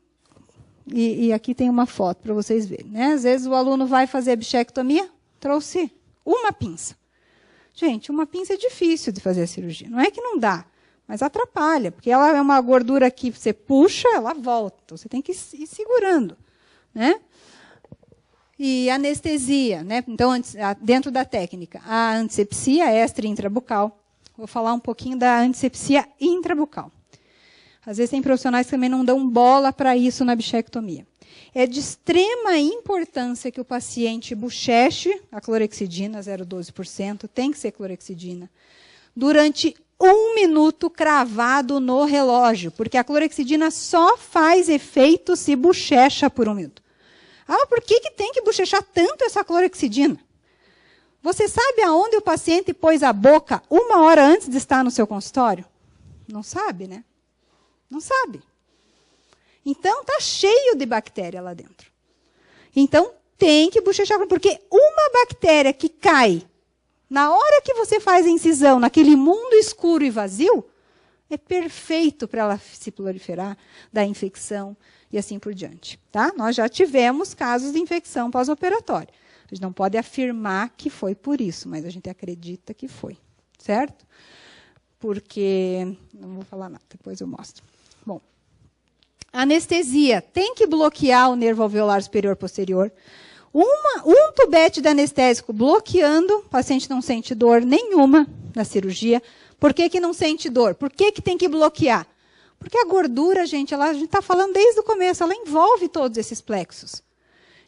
aqui tem uma foto para vocês verem. Né? Às vezes o aluno vai fazer a bichectomia, trouxe uma pinça. Gente, uma pinça é difícil de fazer a cirurgia. Não é que não dá, mas atrapalha, porque ela é uma gordura que você puxa, ela volta. Então, você tem que ir segurando. Né? E anestesia, né? Então, dentro da técnica, a antisepsia extra intrabucal. Vou falar um pouquinho da antisepsia intrabucal. Às vezes tem profissionais que também não dão bola para isso na bichectomia. É de extrema importância que o paciente bocheche a clorexidina, 0,12%, tem que ser clorexidina, durante 1 minuto cravado no relógio, porque a clorexidina só faz efeito se bochecha por 1 minuto. Ah, por que tem que bochechar tanto essa clorexidina? Você sabe aonde o paciente pôs a boca 1 hora antes de estar no seu consultório? Não sabe, né? Não sabe. Então, está cheio de bactéria lá dentro. Então, tem que bochechar, porque uma bactéria que cai na hora que você faz a incisão, naquele mundo escuro e vazio, é perfeito para ela se proliferar, dar infecção e assim por diante. Tá? Nós já tivemos casos de infecção pós-operatória. A gente não pode afirmar que foi por isso, mas a gente acredita que foi. Certo? Porque... Não vou falar nada, depois eu mostro. Bom, anestesia. Tem que bloquear o nervo alveolar superior posterior. Um tubete de anestésico bloqueando, o paciente não sente dor nenhuma na cirurgia. Por que não sente dor? Por que tem que bloquear? Porque a gordura, gente, a gente está falando desde o começo, ela envolve todos esses plexos.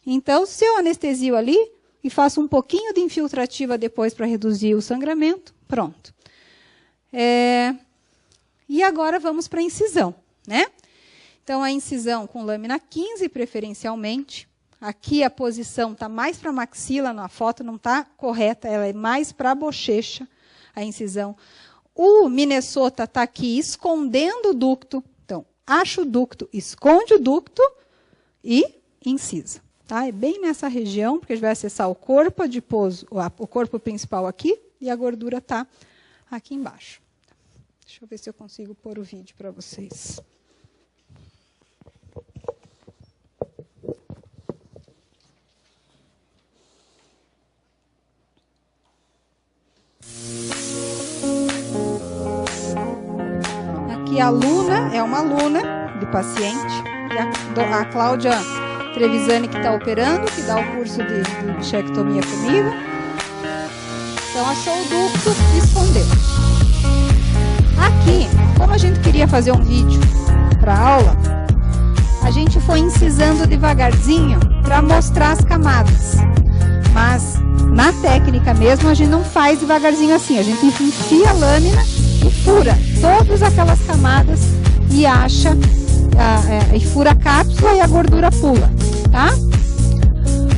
Então, se eu anestesio ali e faço um pouquinho de infiltrativa depois para reduzir o sangramento, pronto. E agora vamos para a incisão, né? Então, a incisão com lâmina 15, preferencialmente. Aqui a posição está mais para a maxila, na foto não está correta, ela é mais para a bochecha, a incisão. O Minnesota está aqui escondendo o ducto. Então, acha o ducto, esconde o ducto e incisa. Tá? É bem nessa região, porque a gente vai acessar o corpo adiposo, o corpo principal aqui, e a gordura está aqui embaixo. Deixa eu ver se eu consigo pôr o vídeo para vocês. Aqui a aluna, é uma aluna de paciente, e a Cláudia Trevisani que está operando, que dá o curso de bichectomia comigo. Então, achou o ducto e escondeu. Aqui, como a gente queria fazer um vídeo para a aula, a gente foi incisando devagarzinho para mostrar as camadas. Mas, na técnica mesmo, a gente não faz devagarzinho assim. A gente enfia a lâmina e fura todas aquelas camadas e acha, e fura a cápsula e a gordura pula. Tá?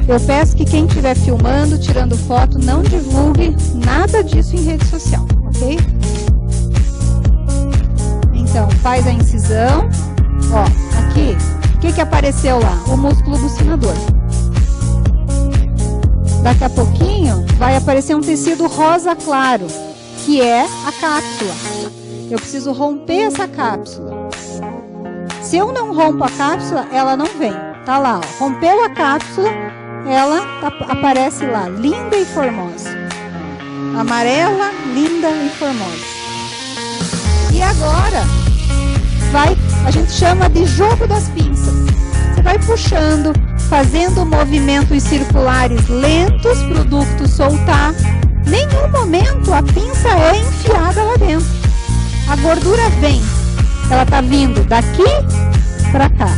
Eu peço que quem estiver filmando, tirando foto, não divulgue nada disso em rede social, ok? Então, faz a incisão. Ó, aqui, o que apareceu lá? O músculo bucinador. Daqui a pouquinho, vai aparecer um tecido rosa claro, que é a cápsula. Eu preciso romper essa cápsula. Se eu não rompo a cápsula, ela não vem. Tá lá, ó. Rompeu a cápsula, ela aparece lá, linda e formosa. Amarela, linda e formosa. E agora, a gente chama de jogo das pinças. Você vai puxando, fazendo movimentos circulares lentos para o ducto soltar. Nenhum momento a pinça é enfiada lá dentro. A gordura vem. Ela está vindo daqui para cá.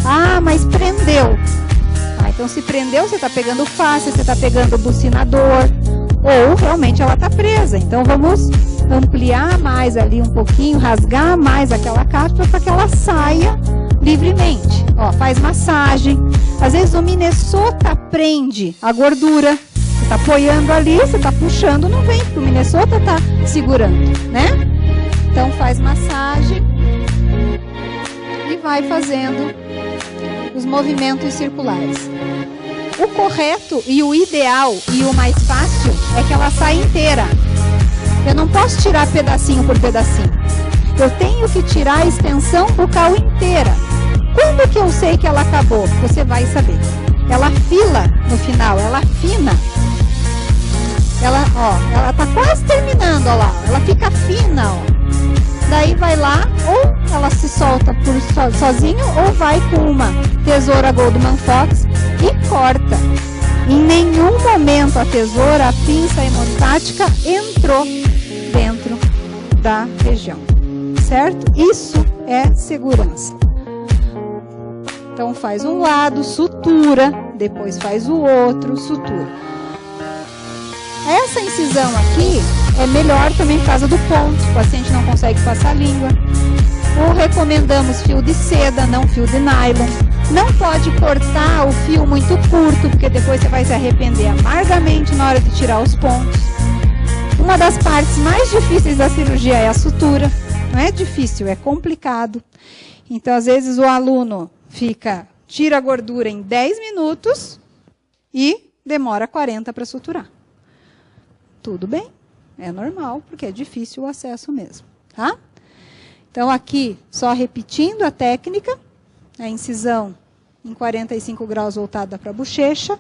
Ah, mas prendeu. Então, se prendeu, você está pegando face, você está pegando o bucinador, ou realmente ela está presa. Então, vamos ampliar mais ali um pouquinho, rasgar mais aquela cápsula para que ela saia livremente. Ó, faz massagem. Às vezes o Minnesota prende a gordura. Você está apoiando ali, você está puxando, não vem, porque o Minnesota está segurando, né? Então, faz massagem e vai fazendo os movimentos circulares. O correto e o ideal e o mais fácil é que ela saia inteira. Eu não posso tirar pedacinho por pedacinho. Eu tenho que tirar a extensão bucal inteira. Quando que eu sei que ela acabou? Você vai saber. Ela fila no final, ela afina. Ela tá quase terminando, ó lá. Ela fica fina, ó. Daí vai lá, ou ela se solta sozinho, ou vai com uma tesoura Goldman Fox e corta. Em nenhum momento a tesoura, a pinça hemostática entrou dentro da região, certo? Isso é segurança. Então faz um lado, sutura, depois faz o outro, sutura. Essa incisão aqui é melhor também por causa do ponto, o paciente não consegue passar a língua. Ou recomendamos fio de seda, não fio de nylon. Não pode cortar o fio muito curto, porque depois você vai se arrepender amargamente na hora de tirar os pontos. Uma das partes mais difíceis da cirurgia é a sutura. Não é difícil, é complicado. Então, às vezes, o aluno tira a gordura em 10 minutos e demora 40 para suturar. Tudo bem, é normal, porque é difícil o acesso mesmo, tá? Então, aqui, só repetindo a técnica, a incisão em 45 graus voltada para a bochecha,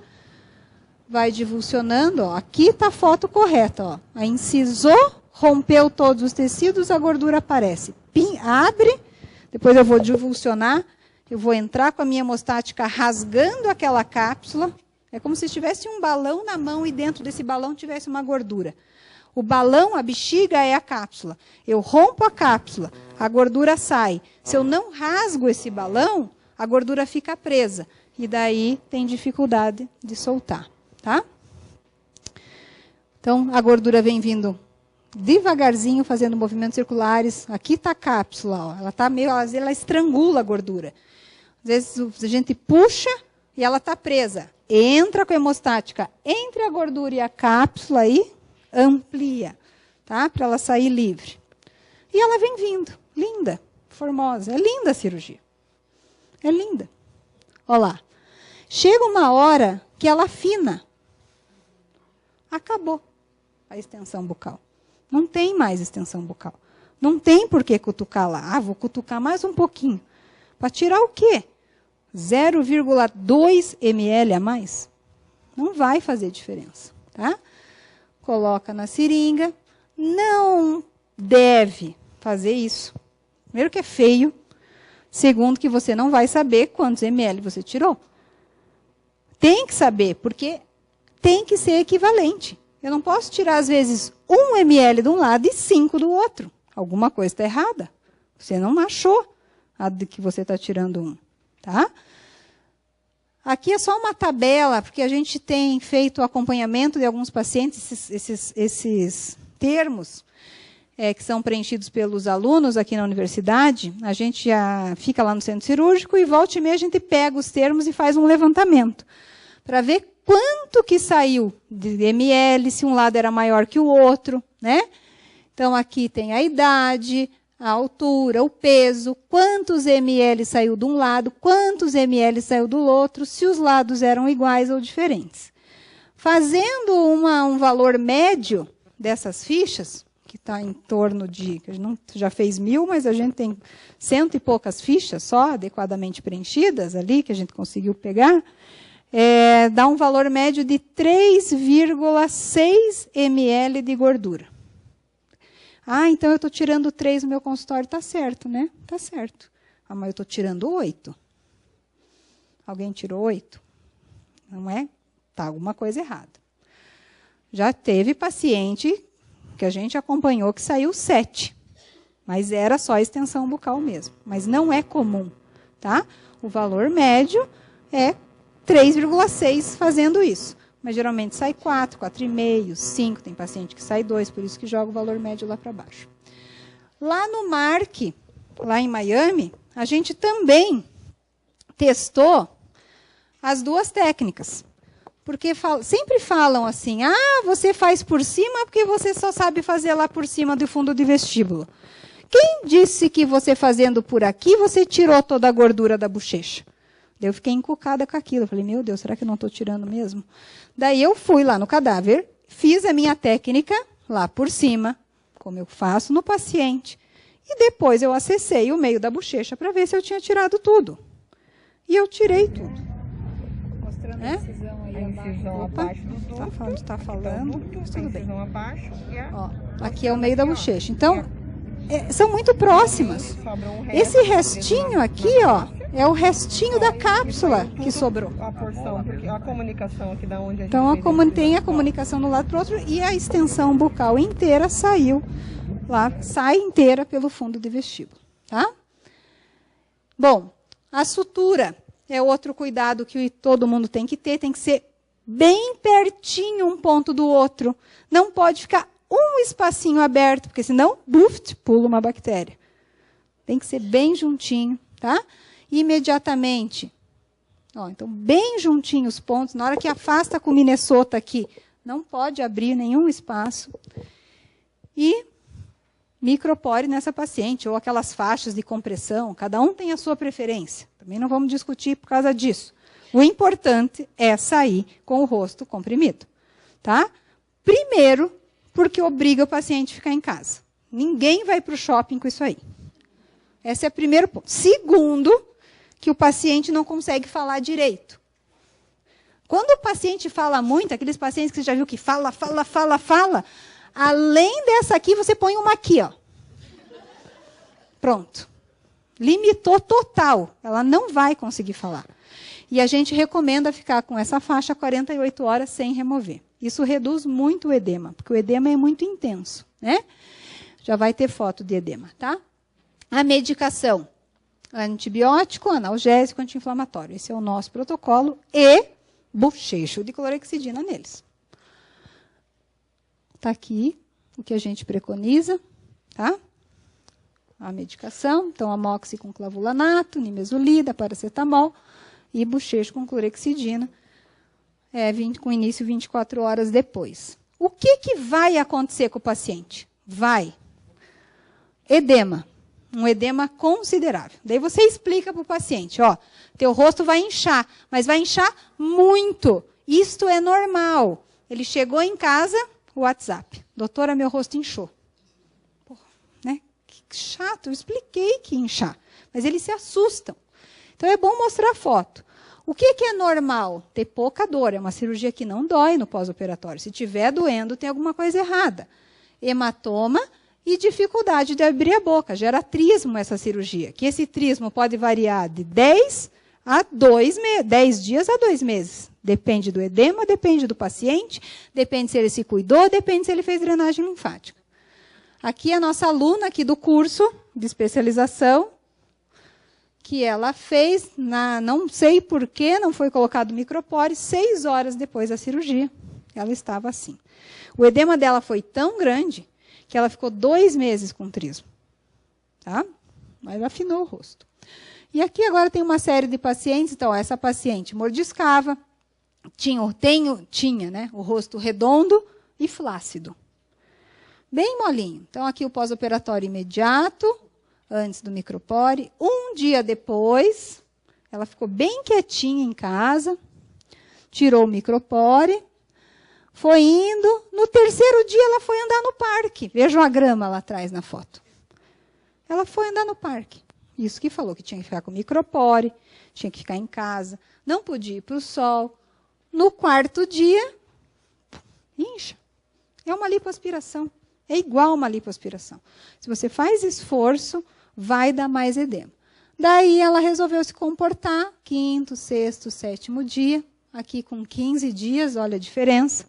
vai divulsionando, ó, aqui está a foto correta, ó, a incisou, rompeu todos os tecidos, a gordura aparece. Abre, depois eu vou divulsionar, eu vou entrar com a minha hemostática rasgando aquela cápsula. É como se tivesse um balão na mão e dentro desse balão tivesse uma gordura. O balão, a bexiga, é a cápsula. Eu rompo a cápsula, a gordura sai. Se eu não rasgo esse balão, a gordura fica presa. E daí tem dificuldade de soltar, tá? Então, a gordura vem vindo devagarzinho, fazendo movimentos circulares. Aqui está a cápsula, ó. Ela está meio, às vezes ela estrangula a gordura. Às vezes a gente puxa e ela está presa. Entra com a hemostática entre a gordura e a cápsula e amplia, tá? Para ela sair livre. E ela vem vindo, linda, formosa. É linda a cirurgia. É linda. Olha lá. Chega uma hora que ela afina. Acabou a extensão bucal. Não tem mais extensão bucal. Não tem por que cutucar lá. Ah, vou cutucar mais um pouquinho. Para tirar o quê? 0,2 ml a mais? Não vai fazer diferença, tá? Coloca na seringa. Não deve fazer isso. Primeiro que é feio. Segundo que você não vai saber quantos ml você tirou. Tem que saber, porque tem que ser equivalente. Eu não posso tirar, às vezes, 1 ml de um lado e 5 do outro. Alguma coisa está errada. Você não achou a de que você está tirando 1. Tá? Aqui é só uma tabela, porque a gente tem feito o acompanhamento de alguns pacientes, esses termos que são preenchidos pelos alunos aqui na universidade. A gente já fica lá no centro cirúrgico e volta e meia a gente pega os termos e faz um levantamento para ver quanto que saiu de ml, se um lado era maior que o outro, né? Então, aqui tem a idade, a altura, o peso, quantos ml saiu de um lado, quantos ml saiu do outro, se os lados eram iguais ou diferentes. Fazendo um valor médio dessas fichas, que está em torno de, a gente já fez 1000, mas a gente tem 100 e poucas fichas só adequadamente preenchidas ali, que a gente conseguiu pegar, dá um valor médio de 3,6 ml de gordura. Ah, então eu estou tirando 3 no meu consultório, está certo, né? Está certo. Ah, mas eu estou tirando 8. Alguém tirou 8? Não é? Está alguma coisa errada. Já teve paciente que a gente acompanhou que saiu 7. Mas era só extensão bucal mesmo. Mas não é comum, tá? O valor médio é 3,6 fazendo isso. Mas geralmente sai 4, 4,5, 5, tem paciente que sai 2, por isso que joga o valor médio lá para baixo. Lá no MARC, lá em Miami, a gente também testou as duas técnicas. Porque sempre falam assim, você faz por cima porque você só sabe fazer lá por cima do fundo de vestíbulo. Quem disse que você fazendo por aqui, você tirou toda a gordura da bochecha? Daí eu fiquei encucada com aquilo. Eu falei, meu Deus, será que eu não estou tirando mesmo? Daí eu fui lá no cadáver, fiz a minha técnica lá por cima, como eu faço no paciente. E depois eu acessei o meio da bochecha para ver se eu tinha tirado tudo. E eu tirei tudo. Mostrando a incisão aí abaixo do duto. Está falando. Tudo bem.
Abaixo,
aqui é o meio da bochecha. Então, são muito próximas. Esse restinho aqui, é o restinho da cápsula que sobrou.
A porção, porque a comunicação aqui da onde a gente
então, tem a comunicação do lado para o outro e a extensão bucal inteira saiu lá, sai inteira pelo fundo de vestíbulo, tá? Bom, a sutura é outro cuidado que todo mundo tem que ser bem pertinho um ponto do outro. Não pode ficar um espacinho aberto, porque senão, pula uma bactéria. Tem que ser bem juntinho, tá? Imediatamente. Então, bem juntinho os pontos. Na hora que afasta com o Minnesota aqui, não pode abrir nenhum espaço. E micropore nessa paciente, ou aquelas faixas de compressão. Cada um tem a sua preferência. Também não vamos discutir por causa disso. O importante é sair com o rosto comprimido, tá? Primeiro, porque obriga o paciente a ficar em casa. Ninguém vai para o shopping com isso aí. Esse é o primeiro ponto. Segundo, que o paciente não consegue falar direito. Quando o paciente fala muito, aqueles pacientes que você já viu que fala, além dessa aqui, você põe uma aqui, Pronto. Limitou total. Ela não vai conseguir falar. E a gente recomenda ficar com essa faixa 48 horas sem remover. Isso reduz muito o edema, porque o edema é muito intenso, né? Já vai ter foto de edema, tá? A medicação, antibiótico, analgésico, anti-inflamatório. Esse é o nosso protocolo e bochecho de clorexidina neles. Está aqui o que a gente preconiza, tá? A medicação, então, amoxi com clavulanato, nimesulida, paracetamol e bochecho com clorexidina, com início 24 horas depois. O que vai acontecer com o paciente? Edema. Um edema considerável. Daí você explica para o paciente, teu rosto vai inchar, mas vai inchar muito. Isto é normal. Ele chegou em casa, WhatsApp. Doutora, meu rosto inchou. Né? Que chato, eu expliquei que ia inchar. Mas eles se assustam. Então é bom mostrar a foto. O que é normal? Ter pouca dor. É uma cirurgia que não dói no pós-operatório. Se estiver doendo, tem alguma coisa errada. Hematoma e dificuldade de abrir a boca. Gera trismo essa cirurgia. Que esse trismo pode variar de 10 dias a 2 meses. Depende do edema, depende do paciente, depende se ele se cuidou, depende se ele fez drenagem linfática. Aqui a nossa aluna aqui do curso de especialização, que ela fez, não sei por que não foi colocado micropore, 6 horas depois da cirurgia. Ela estava assim. O edema dela foi tão grande que ela ficou 2 meses com trismo. Tá? Mas afinou o rosto. E aqui agora tem uma série de pacientes. Então, essa paciente mordiscava, tinha, né, o rosto redondo e flácido. Bem molinho. Então, aqui o pós-operatório imediato, antes do micropore. Um dia depois, ela ficou bem quietinha em casa, tirou o micropore, foi indo. No 3º dia, ela foi andar no parque. Vejam a grama lá atrás na foto. Ela foi andar no parque. Isso que falou que tinha que ficar com micropore, tinha que ficar em casa, não podia ir para o sol. No 4º dia, incha. É uma lipoaspiração. É igual uma lipoaspiração. Se você faz esforço, vai dar mais edema. Daí ela resolveu se comportar, 5º, 6º, 7º dia, aqui com 15 dias, olha a diferença.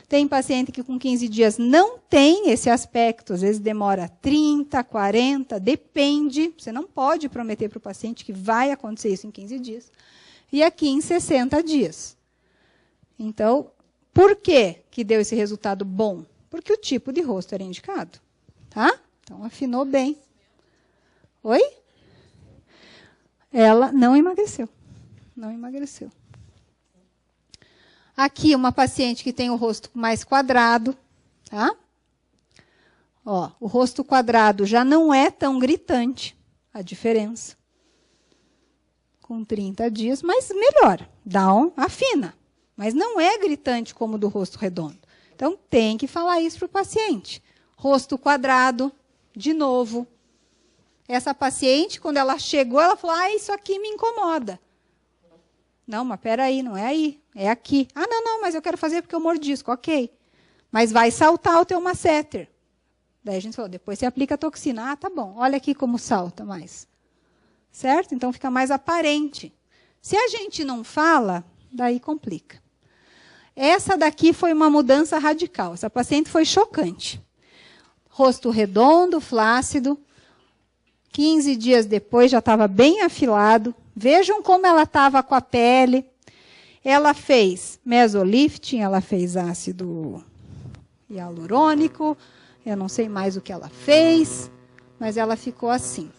Tem paciente que com 15 dias não tem esse aspecto, às vezes demora 30, 40, depende. Você não pode prometer para o paciente que vai acontecer isso em 15 dias. e aqui em 60 dias. Então, por que que deu esse resultado bom? Porque o tipo de rosto era indicado. Tá? Então, afinou bem. Oi? Ela não emagreceu. Não emagreceu. Aqui, uma paciente que tem o rosto mais quadrado. Tá? Ó, o rosto quadrado já não é tão gritante a diferença. Com 30 dias, mas melhora. Afina. Mas não é gritante como o do rosto redondo. Então, tem que falar isso para o paciente. Rosto quadrado, de novo. Essa paciente, quando ela chegou, ela falou, isso aqui me incomoda. Não, mas peraí, não é aí, é aqui. Não, mas eu quero fazer porque eu mordisco, ok. Mas vai saltar o teu masseter. Daí a gente falou, depois você aplica a toxina. Tá bom, olha aqui como salta mais. Certo? Então, fica mais aparente. Se a gente não fala, daí complica. Essa daqui foi uma mudança radical. Essa paciente foi chocante. Rosto redondo, flácido. 15 dias depois já estava bem afilado. Vejam como ela estava com a pele. Ela fez mesolifting, ela fez ácido hialurônico. Eu não sei mais o que ela fez, mas ela ficou assim.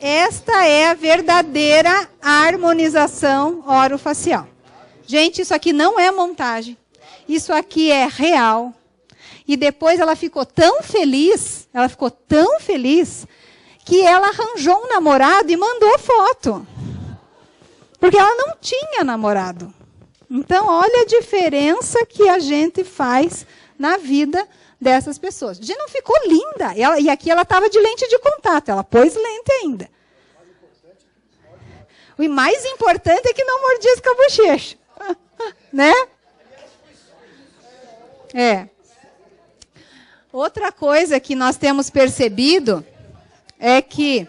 Esta é a verdadeira harmonização orofacial. Gente, isso aqui não é montagem. Isso aqui é real. E depois ela ficou tão feliz, que ela arranjou um namorado e mandou foto. Porque ela não tinha namorado. Então, olha a diferença que a gente faz na vida dessas pessoas. A gente não ficou linda. E aqui ela estava de lente de contato. Ela pôs lente ainda. O mais importante é que não mordisca a bochecha. Né? Outra coisa que nós temos percebido é que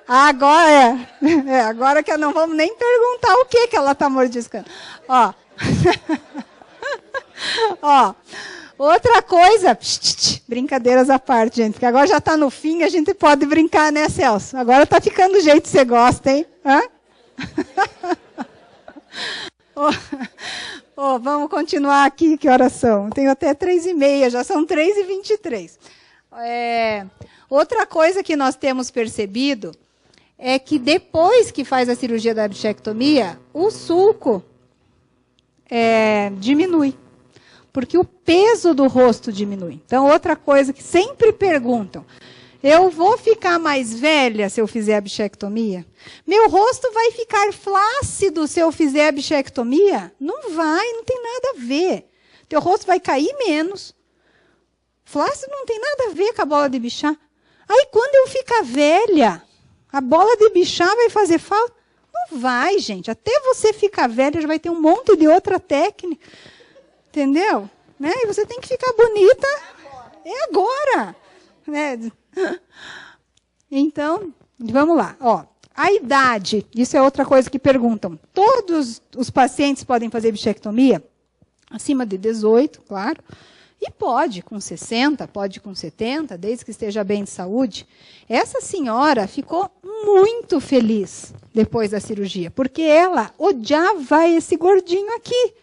agora que não vamos nem perguntar o que ela está mordiscando. Ó, outra coisa, brincadeiras à parte, gente, porque agora já está no fim, a gente pode brincar, né, Celso? Agora está ficando do jeito que você gosta, hein? Vamos continuar aqui, que horas são? Tenho até 3h30, já são 3h23. Outra coisa que nós temos percebido é que depois que faz a cirurgia da bichectomia, o sulco diminui. Porque o peso do rosto diminui. Então, outra coisa que sempre perguntam, eu vou ficar mais velha se eu fizer a bichectomia? Meu rosto vai ficar flácido se eu fizer a bichectomia? Não vai, não tem nada a ver. Teu rosto vai cair menos. Flácido não tem nada a ver com a bola de bichar. Aí, quando eu ficar velha, a bola de bichar vai fazer falta? Não vai, gente. Até você ficar velha, já vai ter um monte de outra técnica. Entendeu? Né? E você tem que ficar bonita. É agora. Né? Então, vamos lá. A idade, isso é outra coisa que perguntam. Todos os pacientes podem fazer bichectomia? Acima de 18, claro. E pode com 60, pode com 70, desde que esteja bem de saúde. Essa senhora ficou muito feliz depois da cirurgia, porque ela odiava esse gordinho aqui.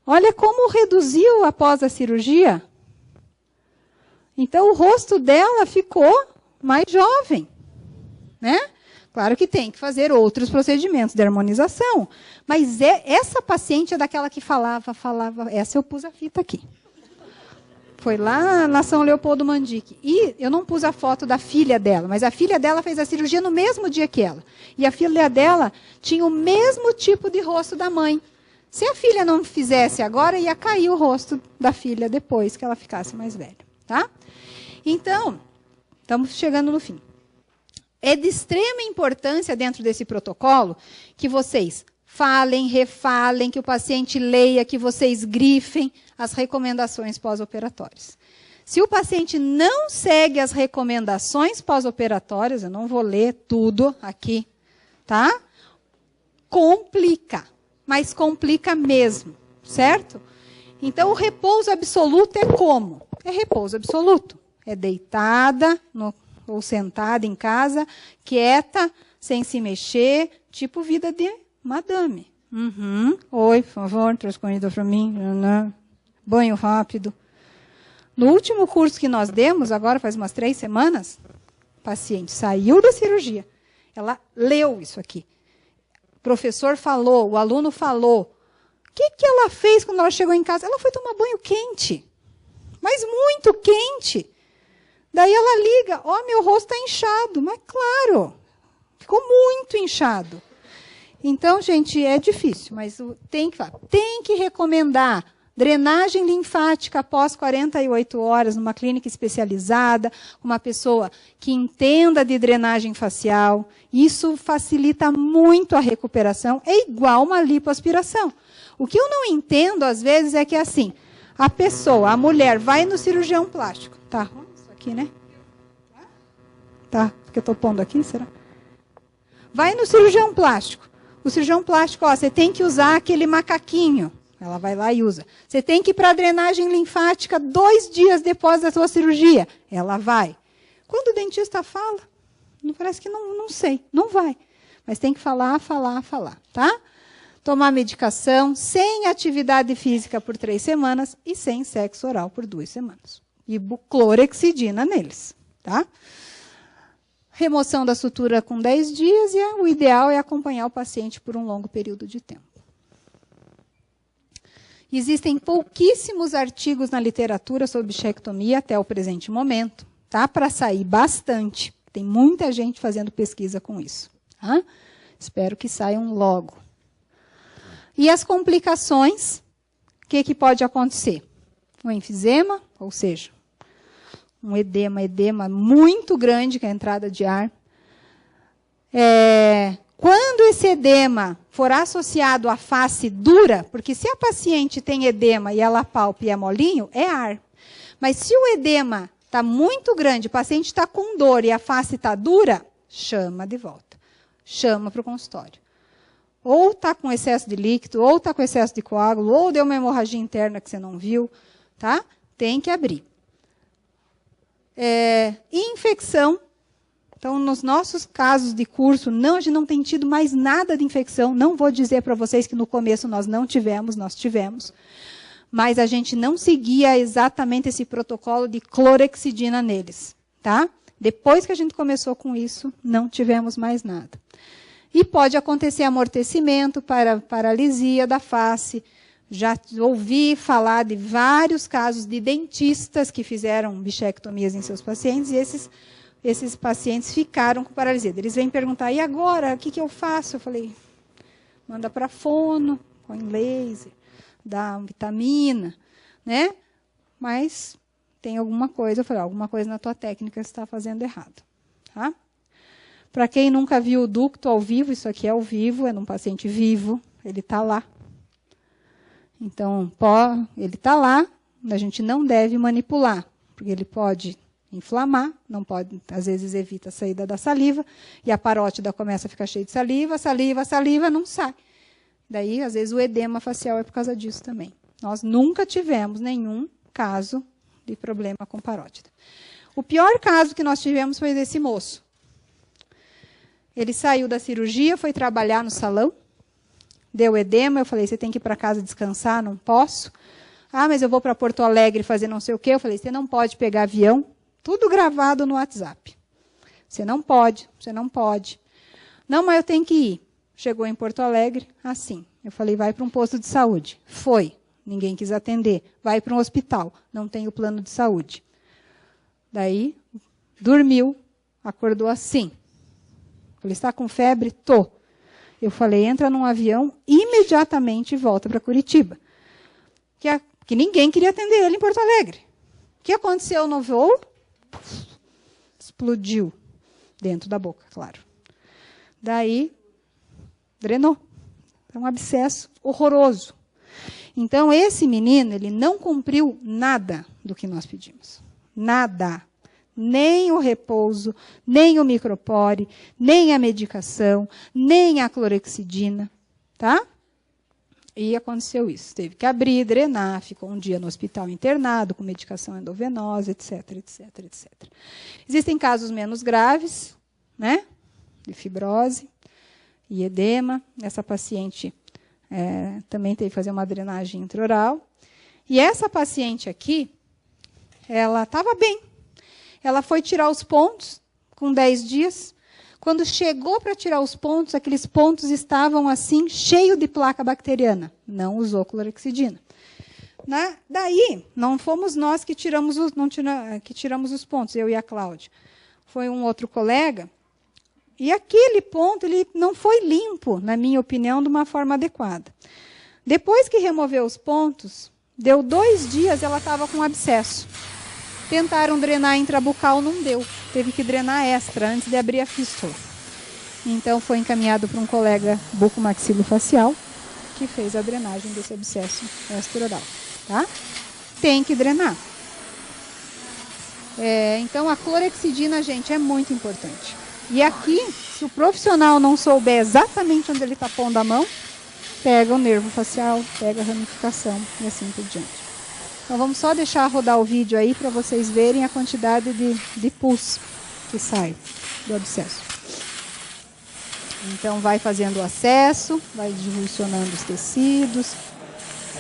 Olha como reduziu após a cirurgia. Então, o rosto dela ficou mais jovem. Né? Claro que tem que fazer outros procedimentos de harmonização. Mas essa paciente é daquela que falava. Essa eu pus a fita aqui. Foi lá na São Leopoldo Mandique. E eu não pus a foto da filha dela, mas a filha dela fez a cirurgia no mesmo dia que ela. E a filha dela tinha o mesmo tipo de rosto da mãe. Se a filha não fizesse agora, ia cair o rosto da filha depois que ela ficasse mais velha. Tá? Então, estamos chegando no fim. É de extrema importância dentro desse protocolo que vocês falem, refalem, que o paciente leia, que vocês grifem as recomendações pós-operatórias. Se o paciente não segue as recomendações pós-operatórias, eu não vou ler tudo aqui, tá? Complica. Mas complica mesmo, certo? Então, o repouso absoluto é como? É repouso absoluto. É deitada ou sentada em casa, quieta, sem se mexer, tipo vida de madame. Oi, por favor, traz comida para mim. Banho rápido. No último curso que nós demos, agora faz umas 3 semanas, o paciente saiu da cirurgia. Ela leu isso aqui. O professor falou, o aluno falou. O que ela fez quando ela chegou em casa? Ela foi tomar banho quente. Mas muito quente. Daí ela liga, meu rosto está inchado. Mas claro, ficou muito inchado. Então, gente, é difícil, mas tem que recomendar drenagem linfática após 48 horas numa clínica especializada, uma pessoa que entenda de drenagem facial. Isso facilita muito a recuperação, é igual uma lipoaspiração. O que eu não entendo, às vezes, é que assim, a mulher, vai no cirurgião plástico. Tá, isso aqui, né? Tá, porque eu estou pondo aqui, será? Vai no cirurgião plástico. O cirurgião plástico, você tem que usar aquele macaquinho. Ela vai lá e usa. Você tem que ir para a drenagem linfática 2 dias depois da sua cirurgia. Ela vai. Quando o dentista fala, parece que não sei, não vai. Mas tem que falar, tá? Tomar medicação sem atividade física por 3 semanas e sem sexo oral por 2 semanas. E clorexidina neles, tá? Remoção da sutura com 10 dias e o ideal é acompanhar o paciente por um longo período de tempo. Existem pouquíssimos artigos na literatura sobre bichectomia até o presente momento. Tá para sair bastante. Tem muita gente fazendo pesquisa com isso. Tá? Espero que saiam logo. E as complicações, o que pode acontecer? Um enfisema, ou seja, um edema muito grande, que é a entrada de ar. Quando esse edema for associado à face dura, porque se a paciente tem edema e ela palpa e é molinho, é ar. Mas se o edema está muito grande, o paciente está com dor e a face está dura, chama de volta. Chama para o consultório. Ou está com excesso de líquido, ou está com excesso de coágulo, ou deu uma hemorragia interna que você não viu, tá? Tem que abrir. Infecção. Então, nos nossos casos de curso, a gente não tem tido mais nada de infecção. Não vou dizer para vocês que no começo nós não tivemos, nós tivemos. Mas a gente não seguia exatamente esse protocolo de clorexidina neles. Tá? Depois que a gente começou com isso, não tivemos mais nada. E pode acontecer amortecimento, paralisia da face. Já ouvi falar de vários casos de dentistas que fizeram bichectomias em seus pacientes e esses pacientes ficaram com paralisia. Eles vêm perguntar, e agora, o que eu faço? Eu falei, manda para fono, põe laser, dá vitamina, né? Mas tem alguma coisa, eu falei, alguma coisa na tua técnica você está fazendo errado. Tá? Para quem nunca viu o ducto ao vivo, isso aqui é ao vivo, é num paciente vivo, ele está lá. Então, ele está lá, a gente não deve manipular, porque ele pode inflamar, não pode, às vezes evita a saída da saliva, e a parótida começa a ficar cheia de saliva, não sai. Daí, às vezes, o edema facial é por causa disso também. Nós nunca tivemos nenhum caso de problema com parótida. O pior caso que nós tivemos foi desse moço. Ele saiu da cirurgia, foi trabalhar no salão, deu edema, eu falei, você tem que ir para casa descansar, não posso. Mas eu vou para Porto Alegre fazer não sei o quê. Eu falei, você não pode pegar avião. Tudo gravado no WhatsApp. Você não pode. Não, mas eu tenho que ir. Chegou em Porto Alegre, assim. Eu falei, vai para um posto de saúde. Foi. Ninguém quis atender. Vai para um hospital. Não tem o plano de saúde. Daí, dormiu, acordou assim. Falei, está com febre? Tô. Eu falei, entra num avião imediatamente e volta para Curitiba. Que ninguém queria atender ele em Porto Alegre. O que aconteceu no voo? Explodiu dentro da boca, claro. Daí, drenou. É um abscesso horroroso. Então, esse menino, ele não cumpriu nada do que nós pedimos. Nada. Nem o repouso, nem o micropore, nem a medicação, nem a clorexidina. Tá? E aconteceu isso. Teve que abrir, drenar, ficou um dia no hospital internado, com medicação endovenosa, etc, etc, etc. Existem casos menos graves, né, de fibrose e edema. Essa paciente também teve que fazer uma drenagem intraoral. E essa paciente aqui, ela estava bem. Ela foi tirar os pontos com 10 dias. Quando chegou para tirar os pontos, aqueles pontos estavam assim, cheios de placa bacteriana. Não usou clorexidina. Daí, não fomos nós que tiramos os pontos, eu e a Cláudia. Foi um outro colega. E aquele ponto ele não foi limpo, na minha opinião, de uma forma adequada. Depois que removeu os pontos, deu 2 dias, ela estava com abscesso. Tentaram drenar intrabucal, não deu. Teve que drenar extra antes de abrir a fístula. Então foi encaminhado para um colega bucomaxilofacial que fez a drenagem desse abscesso extraoral. Tá? Tem que drenar. Então a clorexidina, gente, é muito importante. E aqui, se o profissional não souber exatamente onde ele está pondo a mão, pega o nervo facial, pega a ramificação e assim por diante. Então vamos só deixar rodar o vídeo aí para vocês verem a quantidade de pus que sai do abscesso. Então vai fazendo o acesso, vai divulsionando os tecidos,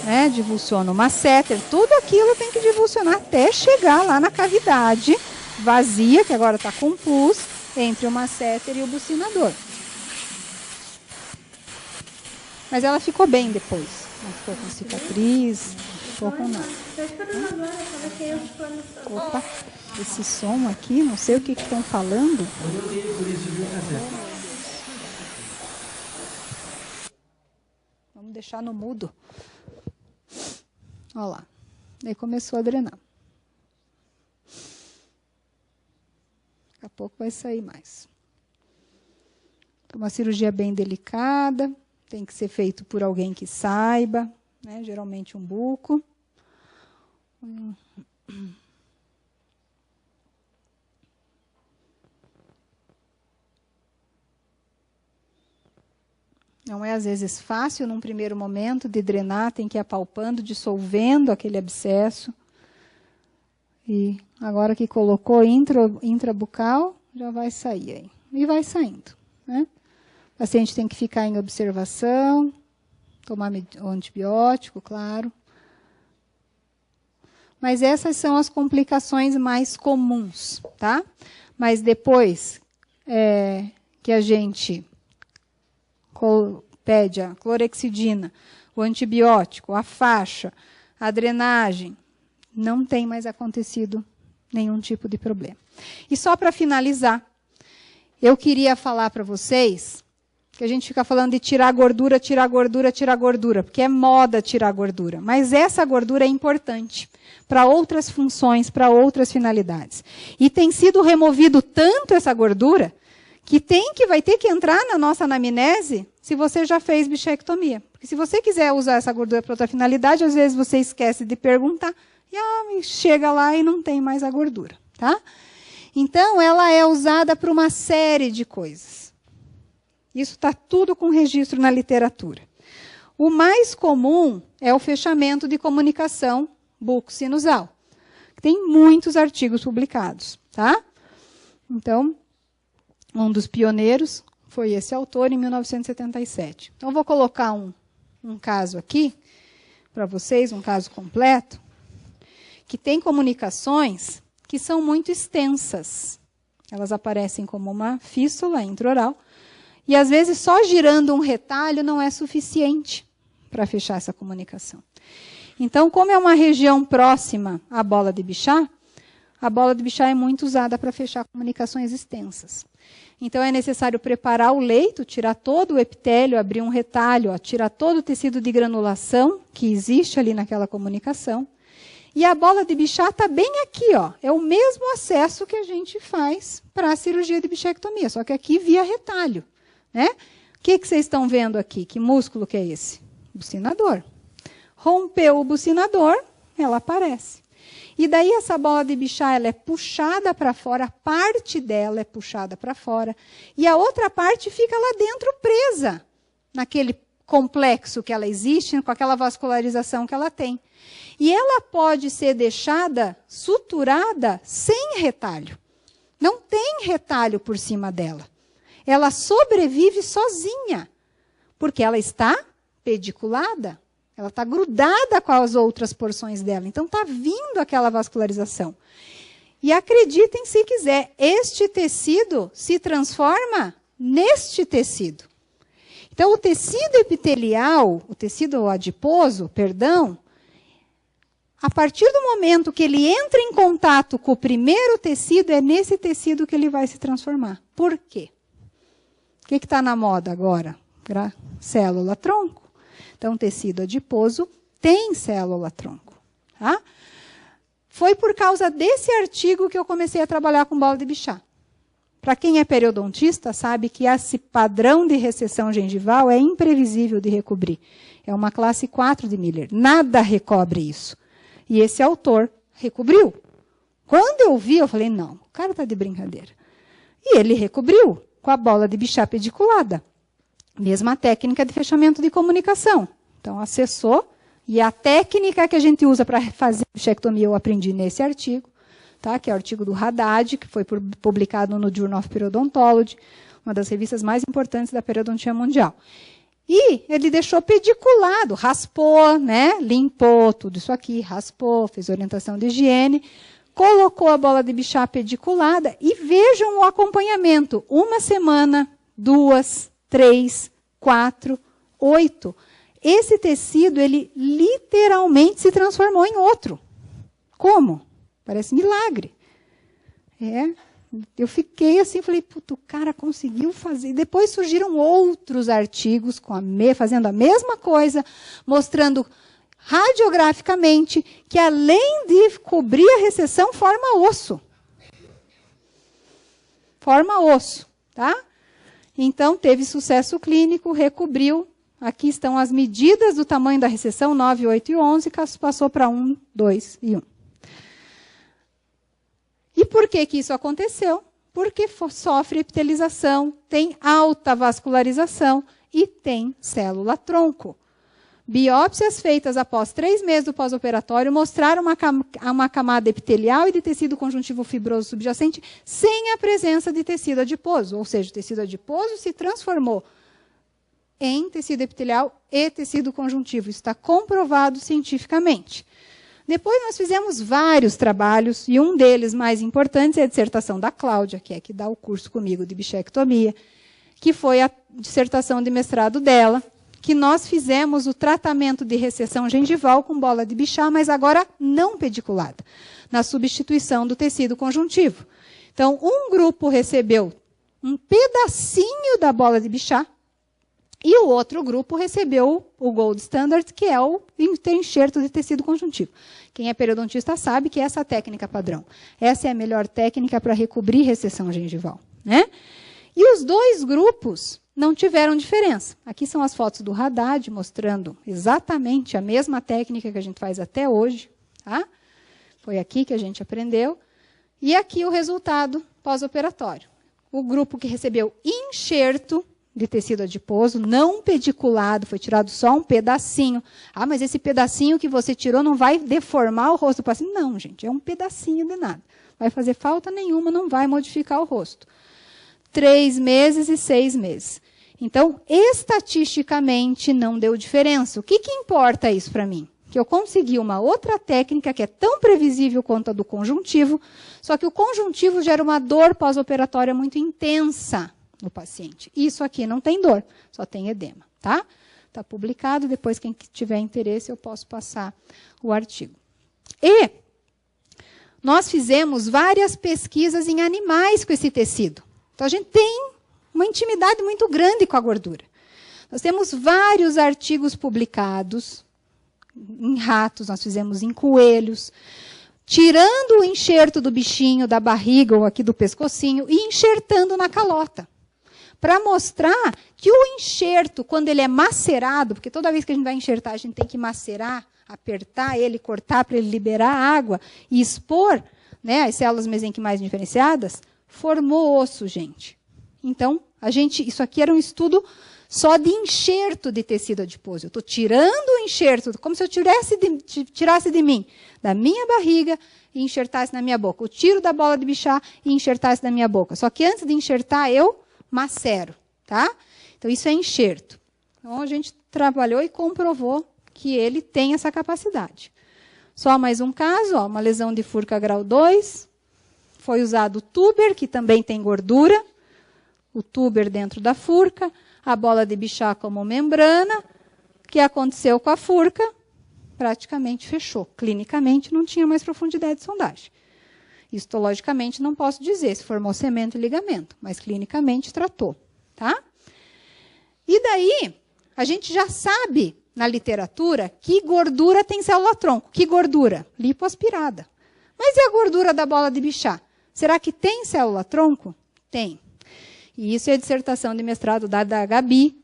né? Divulsiona o masseter, tudo aquilo tem que divulsionar até chegar lá na cavidade vazia, que agora está com pus, entre o masseter e o bucinador. Mas ela ficou bem depois, não ficou com cicatriz, não ficou com nada. Opa, esse som aqui, não sei o que estão falando. Vamos deixar no mudo. Olha lá. Daí começou a drenar. Daqui a pouco vai sair mais. Então, uma cirurgia bem delicada. Tem que ser feito por alguém que saiba, né? Geralmente um buco. Não é, às vezes, fácil, num primeiro momento, de drenar, tem que ir apalpando, dissolvendo aquele abscesso. E agora que colocou intrabucal, já vai sair aí. E vai saindo, né? O paciente tem que ficar em observação, tomar o antibiótico, claro. Mas essas são as complicações mais comuns, tá? Mas depois que a gente pede a clorexidina, o antibiótico, a faixa, a drenagem, não tem mais acontecido nenhum tipo de problema. E só para finalizar, eu queria falar para vocês que a gente fica falando de tirar gordura, tirar gordura, tirar gordura, porque é moda tirar gordura. Mas essa gordura é importante para outras funções, para outras finalidades. E tem sido removido tanto essa gordura que vai ter que entrar na nossa anamnese se você já fez bichectomia. Porque se você quiser usar essa gordura para outra finalidade, às vezes você esquece de perguntar e chega lá e não tem mais a gordura, tá? Então, ela é usada para uma série de coisas. Isso está tudo com registro na literatura. O mais comum é o fechamento de comunicação buco-sinusal. Tem muitos artigos publicados, tá? Então, um dos pioneiros foi esse autor, em 1977. Então, vou colocar um caso aqui, para vocês, um caso completo, que tem comunicações que são muito extensas. Elas aparecem como uma fístula intraoral, e, às vezes, só girando um retalho não é suficiente para fechar essa comunicação. Então, como é uma região próxima à bola de Bichat, a bola de Bichat é muito usada para fechar comunicações extensas. Então, é necessário preparar o leito, tirar todo o epitélio, abrir um retalho, tirar todo o tecido de granulação que existe ali naquela comunicação. E a bola de Bichat está bem aqui, ó. É o mesmo acesso que a gente faz para a cirurgia de bichectomia, só que aqui via retalho. Né? O que vocês estão vendo aqui? Que músculo que é esse? Bucinador. Rompeu o bucinador, ela aparece. E daí essa bola de Bichat, ela é puxada para fora, parte dela é puxada para fora, e a outra parte fica lá dentro presa, naquele complexo que ela existe, com aquela vascularização que ela tem. E ela pode ser deixada suturada sem retalho. Não tem retalho por cima dela. Ela sobrevive sozinha, porque ela está pediculada, ela está grudada com as outras porções dela. Então, está vindo aquela vascularização. E acreditem se quiser, este tecido se transforma neste tecido. Então, o tecido epitelial, o tecido adiposo, perdão, a partir do momento que ele entra em contato com o primeiro tecido, é nesse tecido que ele vai se transformar. Por quê? O que está na moda agora? Célula-tronco. Então, o tecido adiposo tem célula-tronco. Tá? Foi por causa desse artigo que eu comecei a trabalhar com bola de Bichat. Para quem é periodontista, sabe que esse padrão de recessão gengival é imprevisível de recobrir. É uma classe 4 de Miller. Nada recobre isso. E esse autor recobriu. Quando eu vi, eu falei, não, o cara está de brincadeira. E ele recobriu com a bola de Bichat pediculada. Mesma técnica de fechamento de comunicação. Então, acessou. E a técnica que a gente usa para fazer bichectomia eu aprendi nesse artigo, tá? Que é o artigo do Haddad, que foi publicado no Journal of Periodontology, uma das revistas mais importantes da periodontia mundial. E ele deixou pediculado, raspou, né? Limpou tudo isso aqui, raspou, fez orientação de higiene, colocou a bola de Bichat pediculada e vejam o acompanhamento. 1 semana, 2, 3, 4, 8. Esse tecido, ele literalmente se transformou em outro. Como? Parece milagre. Eu fiquei assim, falei, puto, o cara conseguiu fazer. Depois surgiram outros artigos fazendo a mesma coisa, mostrando radiograficamente que além de cobrir a recessão, forma osso. Forma osso, tá? Então, teve sucesso clínico, recobriu. Aqui estão as medidas do tamanho da recessão, 9, 8 e 11, passou para 1, 2 e 1. E por que isso aconteceu? Porque sofre epitelização, tem alta vascularização e tem célula-tronco. Biópsias feitas após 3 meses do pós-operatório mostraram uma camada epitelial e de tecido conjuntivo fibroso subjacente sem a presença de tecido adiposo. Ou seja, o tecido adiposo se transformou em tecido epitelial e tecido conjuntivo. Isso está comprovado cientificamente. Depois nós fizemos vários trabalhos, e um deles mais importante é a dissertação da Cláudia, que é que dá o curso comigo de bichectomia, que foi a dissertação de mestrado dela, que nós fizemos o tratamento de recessão gengival com bola de Bichat, mas agora não pediculada, na substituição do tecido conjuntivo. Então, um grupo recebeu um pedacinho da bola de Bichat, e o outro grupo recebeu o Gold Standard, que é o enxerto de tecido conjuntivo. Quem é periodontista sabe que essa é a técnica padrão. Essa é a melhor técnica para recobrir recessão gengival, né? E os dois grupos não tiveram diferença. Aqui são as fotos do Haddad, mostrando exatamente a mesma técnica que a gente faz até hoje. Tá? Foi aqui que a gente aprendeu. E aqui o resultado pós-operatório. O grupo que recebeu enxerto de tecido adiposo, não pediculado, foi tirado só um pedacinho. Ah, mas esse pedacinho que você tirou não vai deformar o rosto do paciente? Não, gente, é um pedacinho de nada. Vai fazer falta nenhuma, não vai modificar o rosto. 3 meses e 6 meses. Então, estatisticamente, não deu diferença. O que importa isso para mim? Que eu consegui uma outra técnica que é tão previsível quanto a do conjuntivo, só que o conjuntivo gera uma dor pós-operatória muito intensa no paciente. Isso aqui não tem dor, só tem edema, tá? Está publicado, depois quem tiver interesse eu posso passar o artigo. E nós fizemos várias pesquisas em animais com esse tecido. Então a gente tem uma intimidade muito grande com a gordura. Nós temos vários artigos publicados em ratos, nós fizemos em coelhos, tirando o enxerto do bichinho da barriga ou aqui do pescocinho e enxertando na calota. Para mostrar que o enxerto, quando ele é macerado, porque toda vez que a gente vai enxertar, a gente tem que macerar, apertar ele, cortar para ele liberar água e expor, né, as células mesenquimais diferenciadas, formou osso, gente. Então, isso aqui era um estudo só de enxerto de tecido adiposo. Eu estou tirando o enxerto, como se eu tirasse de mim, da minha barriga, e enxertasse na minha boca. Eu tiro da bola de Bichat e enxertasse na minha boca. Só que antes de enxertar, eu macero. Tá? Então, isso é enxerto. Então, a gente trabalhou e comprovou que ele tem essa capacidade. Só mais um caso, ó, uma lesão de furca grau 2. Foi usado o tuber, que também tem gordura. O tuber dentro da furca. A bola de Bichat como membrana. O que aconteceu com a furca? Praticamente fechou. Clinicamente, não tinha mais profundidade de sondagem. Histologicamente, não posso dizer se formou cemento e ligamento, mas clinicamente tratou. Tá? E daí, a gente já sabe, na literatura, que gordura tem célula-tronco. Que gordura? Lipoaspirada. Mas e a gordura da bola de Bichat? Será que tem célula-tronco? Tem. E isso é a dissertação de mestrado da Gabi,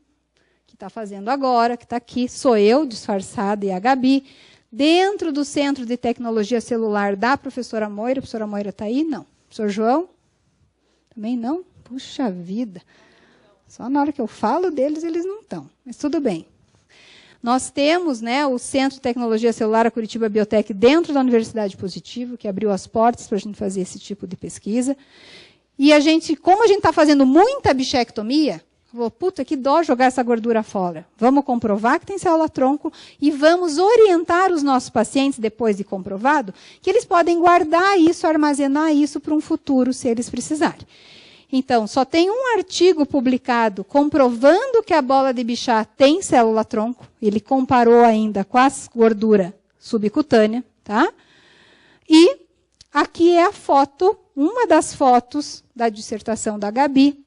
que está fazendo agora, que está aqui. Sou eu, disfarçada, e a Gabi. Dentro do Centro de Tecnologia Celular da professora Moira. A professora Moira está aí? Não. Professor João? Também não? Puxa vida. Só na hora que eu falo deles, eles não estão. Mas tudo bem. Nós temos, né, o Centro de Tecnologia Celular, a Curitiba Biotech, dentro da Universidade Positivo, que abriu as portas para a gente fazer esse tipo de pesquisa. E a gente, como a gente está fazendo muita bichectomia, falou, puta, que dó jogar essa gordura fora. Vamos comprovar que tem célula-tronco e vamos orientar os nossos pacientes, depois de comprovado, que eles podem guardar isso, armazenar isso para um futuro, se eles precisarem. Então, só tem um artigo publicado comprovando que a bola de Bichat tem célula-tronco. Ele comparou ainda com a gordura subcutânea. Tá? E aqui é a foto, uma das fotos da dissertação da Gabi.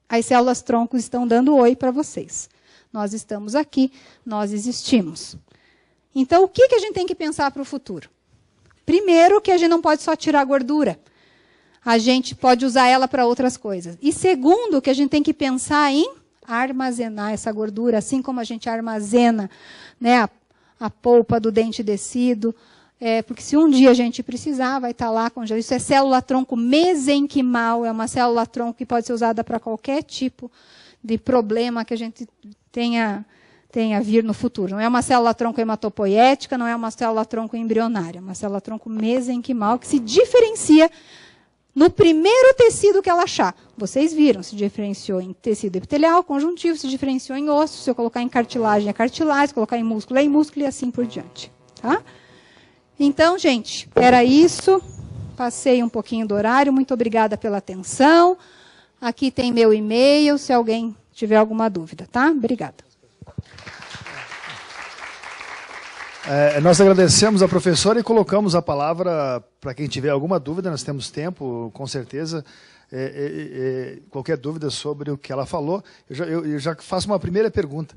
As células-troncos estão dando oi para vocês. Nós estamos aqui, nós existimos. Então, o que a gente tem que pensar para o futuro? Primeiro, que a gente não pode só tirar gordura. A gente pode usar ela para outras coisas. E segundo, que a gente tem que pensar em armazenar essa gordura, assim como a gente armazena, né, a polpa do dente descido, porque se um dia a gente precisar, vai estar lá congelado. Isso é célula-tronco mesenquimal, é uma célula-tronco que pode ser usada para qualquer tipo de problema que a gente tenha a vir no futuro. Não é uma célula-tronco hematopoética, não é uma célula-tronco embrionária, é uma célula-tronco mesenquimal que se diferencia no primeiro tecido que ela achar. Vocês viram, se diferenciou em tecido epitelial, conjuntivo, se diferenciou em osso, se eu colocar em cartilagem, é cartilagem, se colocar em músculo, é em músculo e assim por diante. Tá? Então, gente, era isso. Passei um pouquinho do horário. Muito obrigada pela atenção. Aqui tem meu e-mail, se alguém tiver alguma dúvida, tá? Obrigada.
Nós agradecemos a professora e colocamos a palavra para quem tiver alguma dúvida. Nós temos tempo, com certeza. Qualquer dúvida sobre o que ela falou. Eu já faço uma primeira pergunta.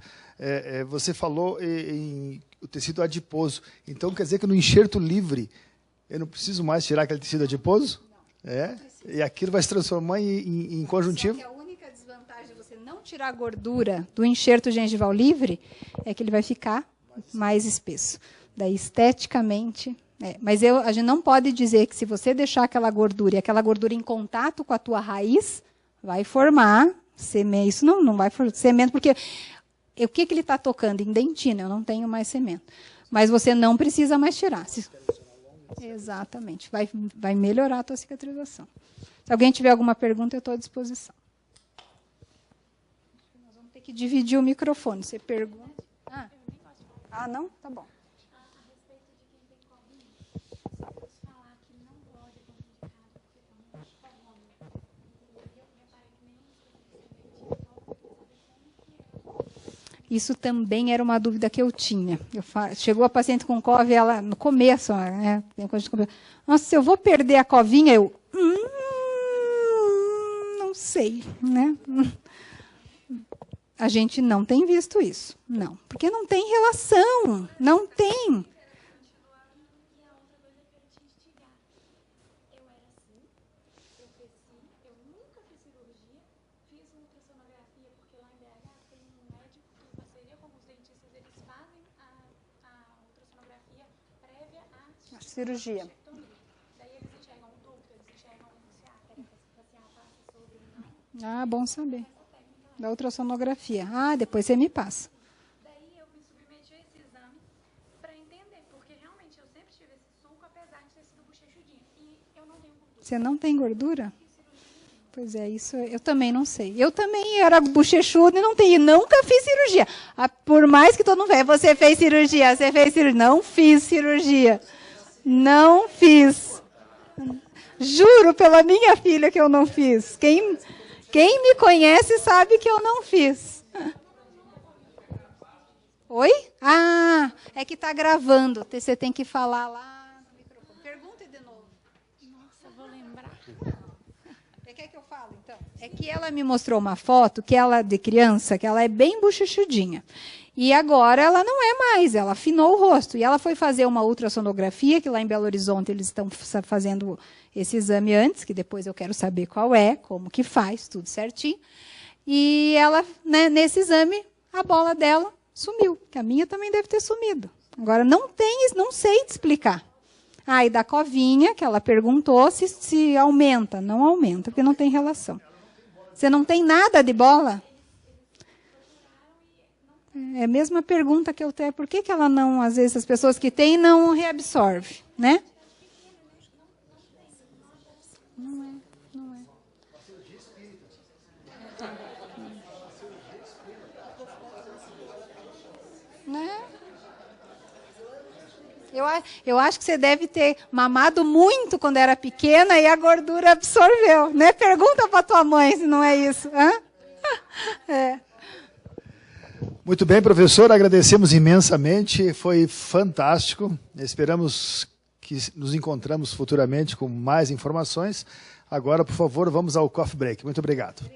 Você falou em o tecido adiposo. Então, quer dizer que no enxerto livre, eu não preciso mais tirar aquele tecido adiposo? E aquilo vai se transformar em conjuntivo?
Só que a única desvantagem de você não tirar a gordura do enxerto gengival livre é que ele vai ficar mais espesso. Daí, esteticamente... Mas a gente não pode dizer que se você deixar aquela gordura e aquela gordura em contato com a tua raiz, vai formar cemento. Isso não vai formar cemento, porque o que ele está tocando? Em dentina, eu não tenho mais cemento. Mas você não precisa mais tirar. Exatamente. Vai melhorar a tua cicatrização. Se alguém tiver alguma pergunta, eu estou à disposição. Nós vamos ter que dividir o microfone. Você pergunta... Ah, não? Tá bom. Isso também era uma dúvida que eu tinha. Chegou a paciente com COV, ela, no começo, né? Nossa, se eu vou perder a covinha, eu... não sei, né? A gente não tem visto isso. Não. Porque não tem relação. Não tem. A cirurgia.
Daí eles enxergam dúvidas, enxergam se a técnica se a passa sobre ou não.
Ah, bom saber.
Essa técnica
Da ultrassonografia. Ah, depois você me passa.
Daí eu me submeti a esse exame para entender, porque realmente eu sempre tive esse sulco, apesar de ter sido bochechudinha. E eu não tenho gordura.
Você não tem gordura? Pois é, isso eu também não sei. Eu também era bochechuda e não tenho, nunca fiz cirurgia. Por mais que todo mundo veja, você fez cirurgia, você fez cirurgia. Não fiz cirurgia. Não fiz. Juro pela minha filha que eu não fiz. Quem me conhece sabe que eu não fiz. Oi? Ah, é que está gravando. Você tem que falar lá no microfone. Pergunta de novo.
Nossa, vou lembrar.
Você quer que eu fale, então? É que ela me mostrou uma foto, que ela de criança, que ela é bem bochechudinha. E agora ela não é mais, ela afinou o rosto. E ela foi fazer uma ultrassonografia, que lá em Belo Horizonte eles estão fazendo esse exame antes, que depois eu quero saber qual é, como que faz, tudo certinho. E ela, né, nesse exame, a bola dela sumiu, que a minha também deve ter sumido. Agora, não sei te explicar. Ah, e da covinha, que ela perguntou se aumenta. Não aumenta, porque não tem relação. Você não tem nada de bola? É a mesma pergunta que eu tenho. Por que ela não, às vezes, as pessoas que têm não reabsorve, né? Não é. Né? Eu acho que você deve ter mamado muito quando era pequena e a gordura absorveu, né? Pergunta para tua mãe se não é isso. Hã? É.
Muito bem, professor, agradecemos imensamente, foi fantástico. Esperamos que nos encontramos futuramente com mais informações. Agora, por favor, vamos ao coffee break. Muito obrigado.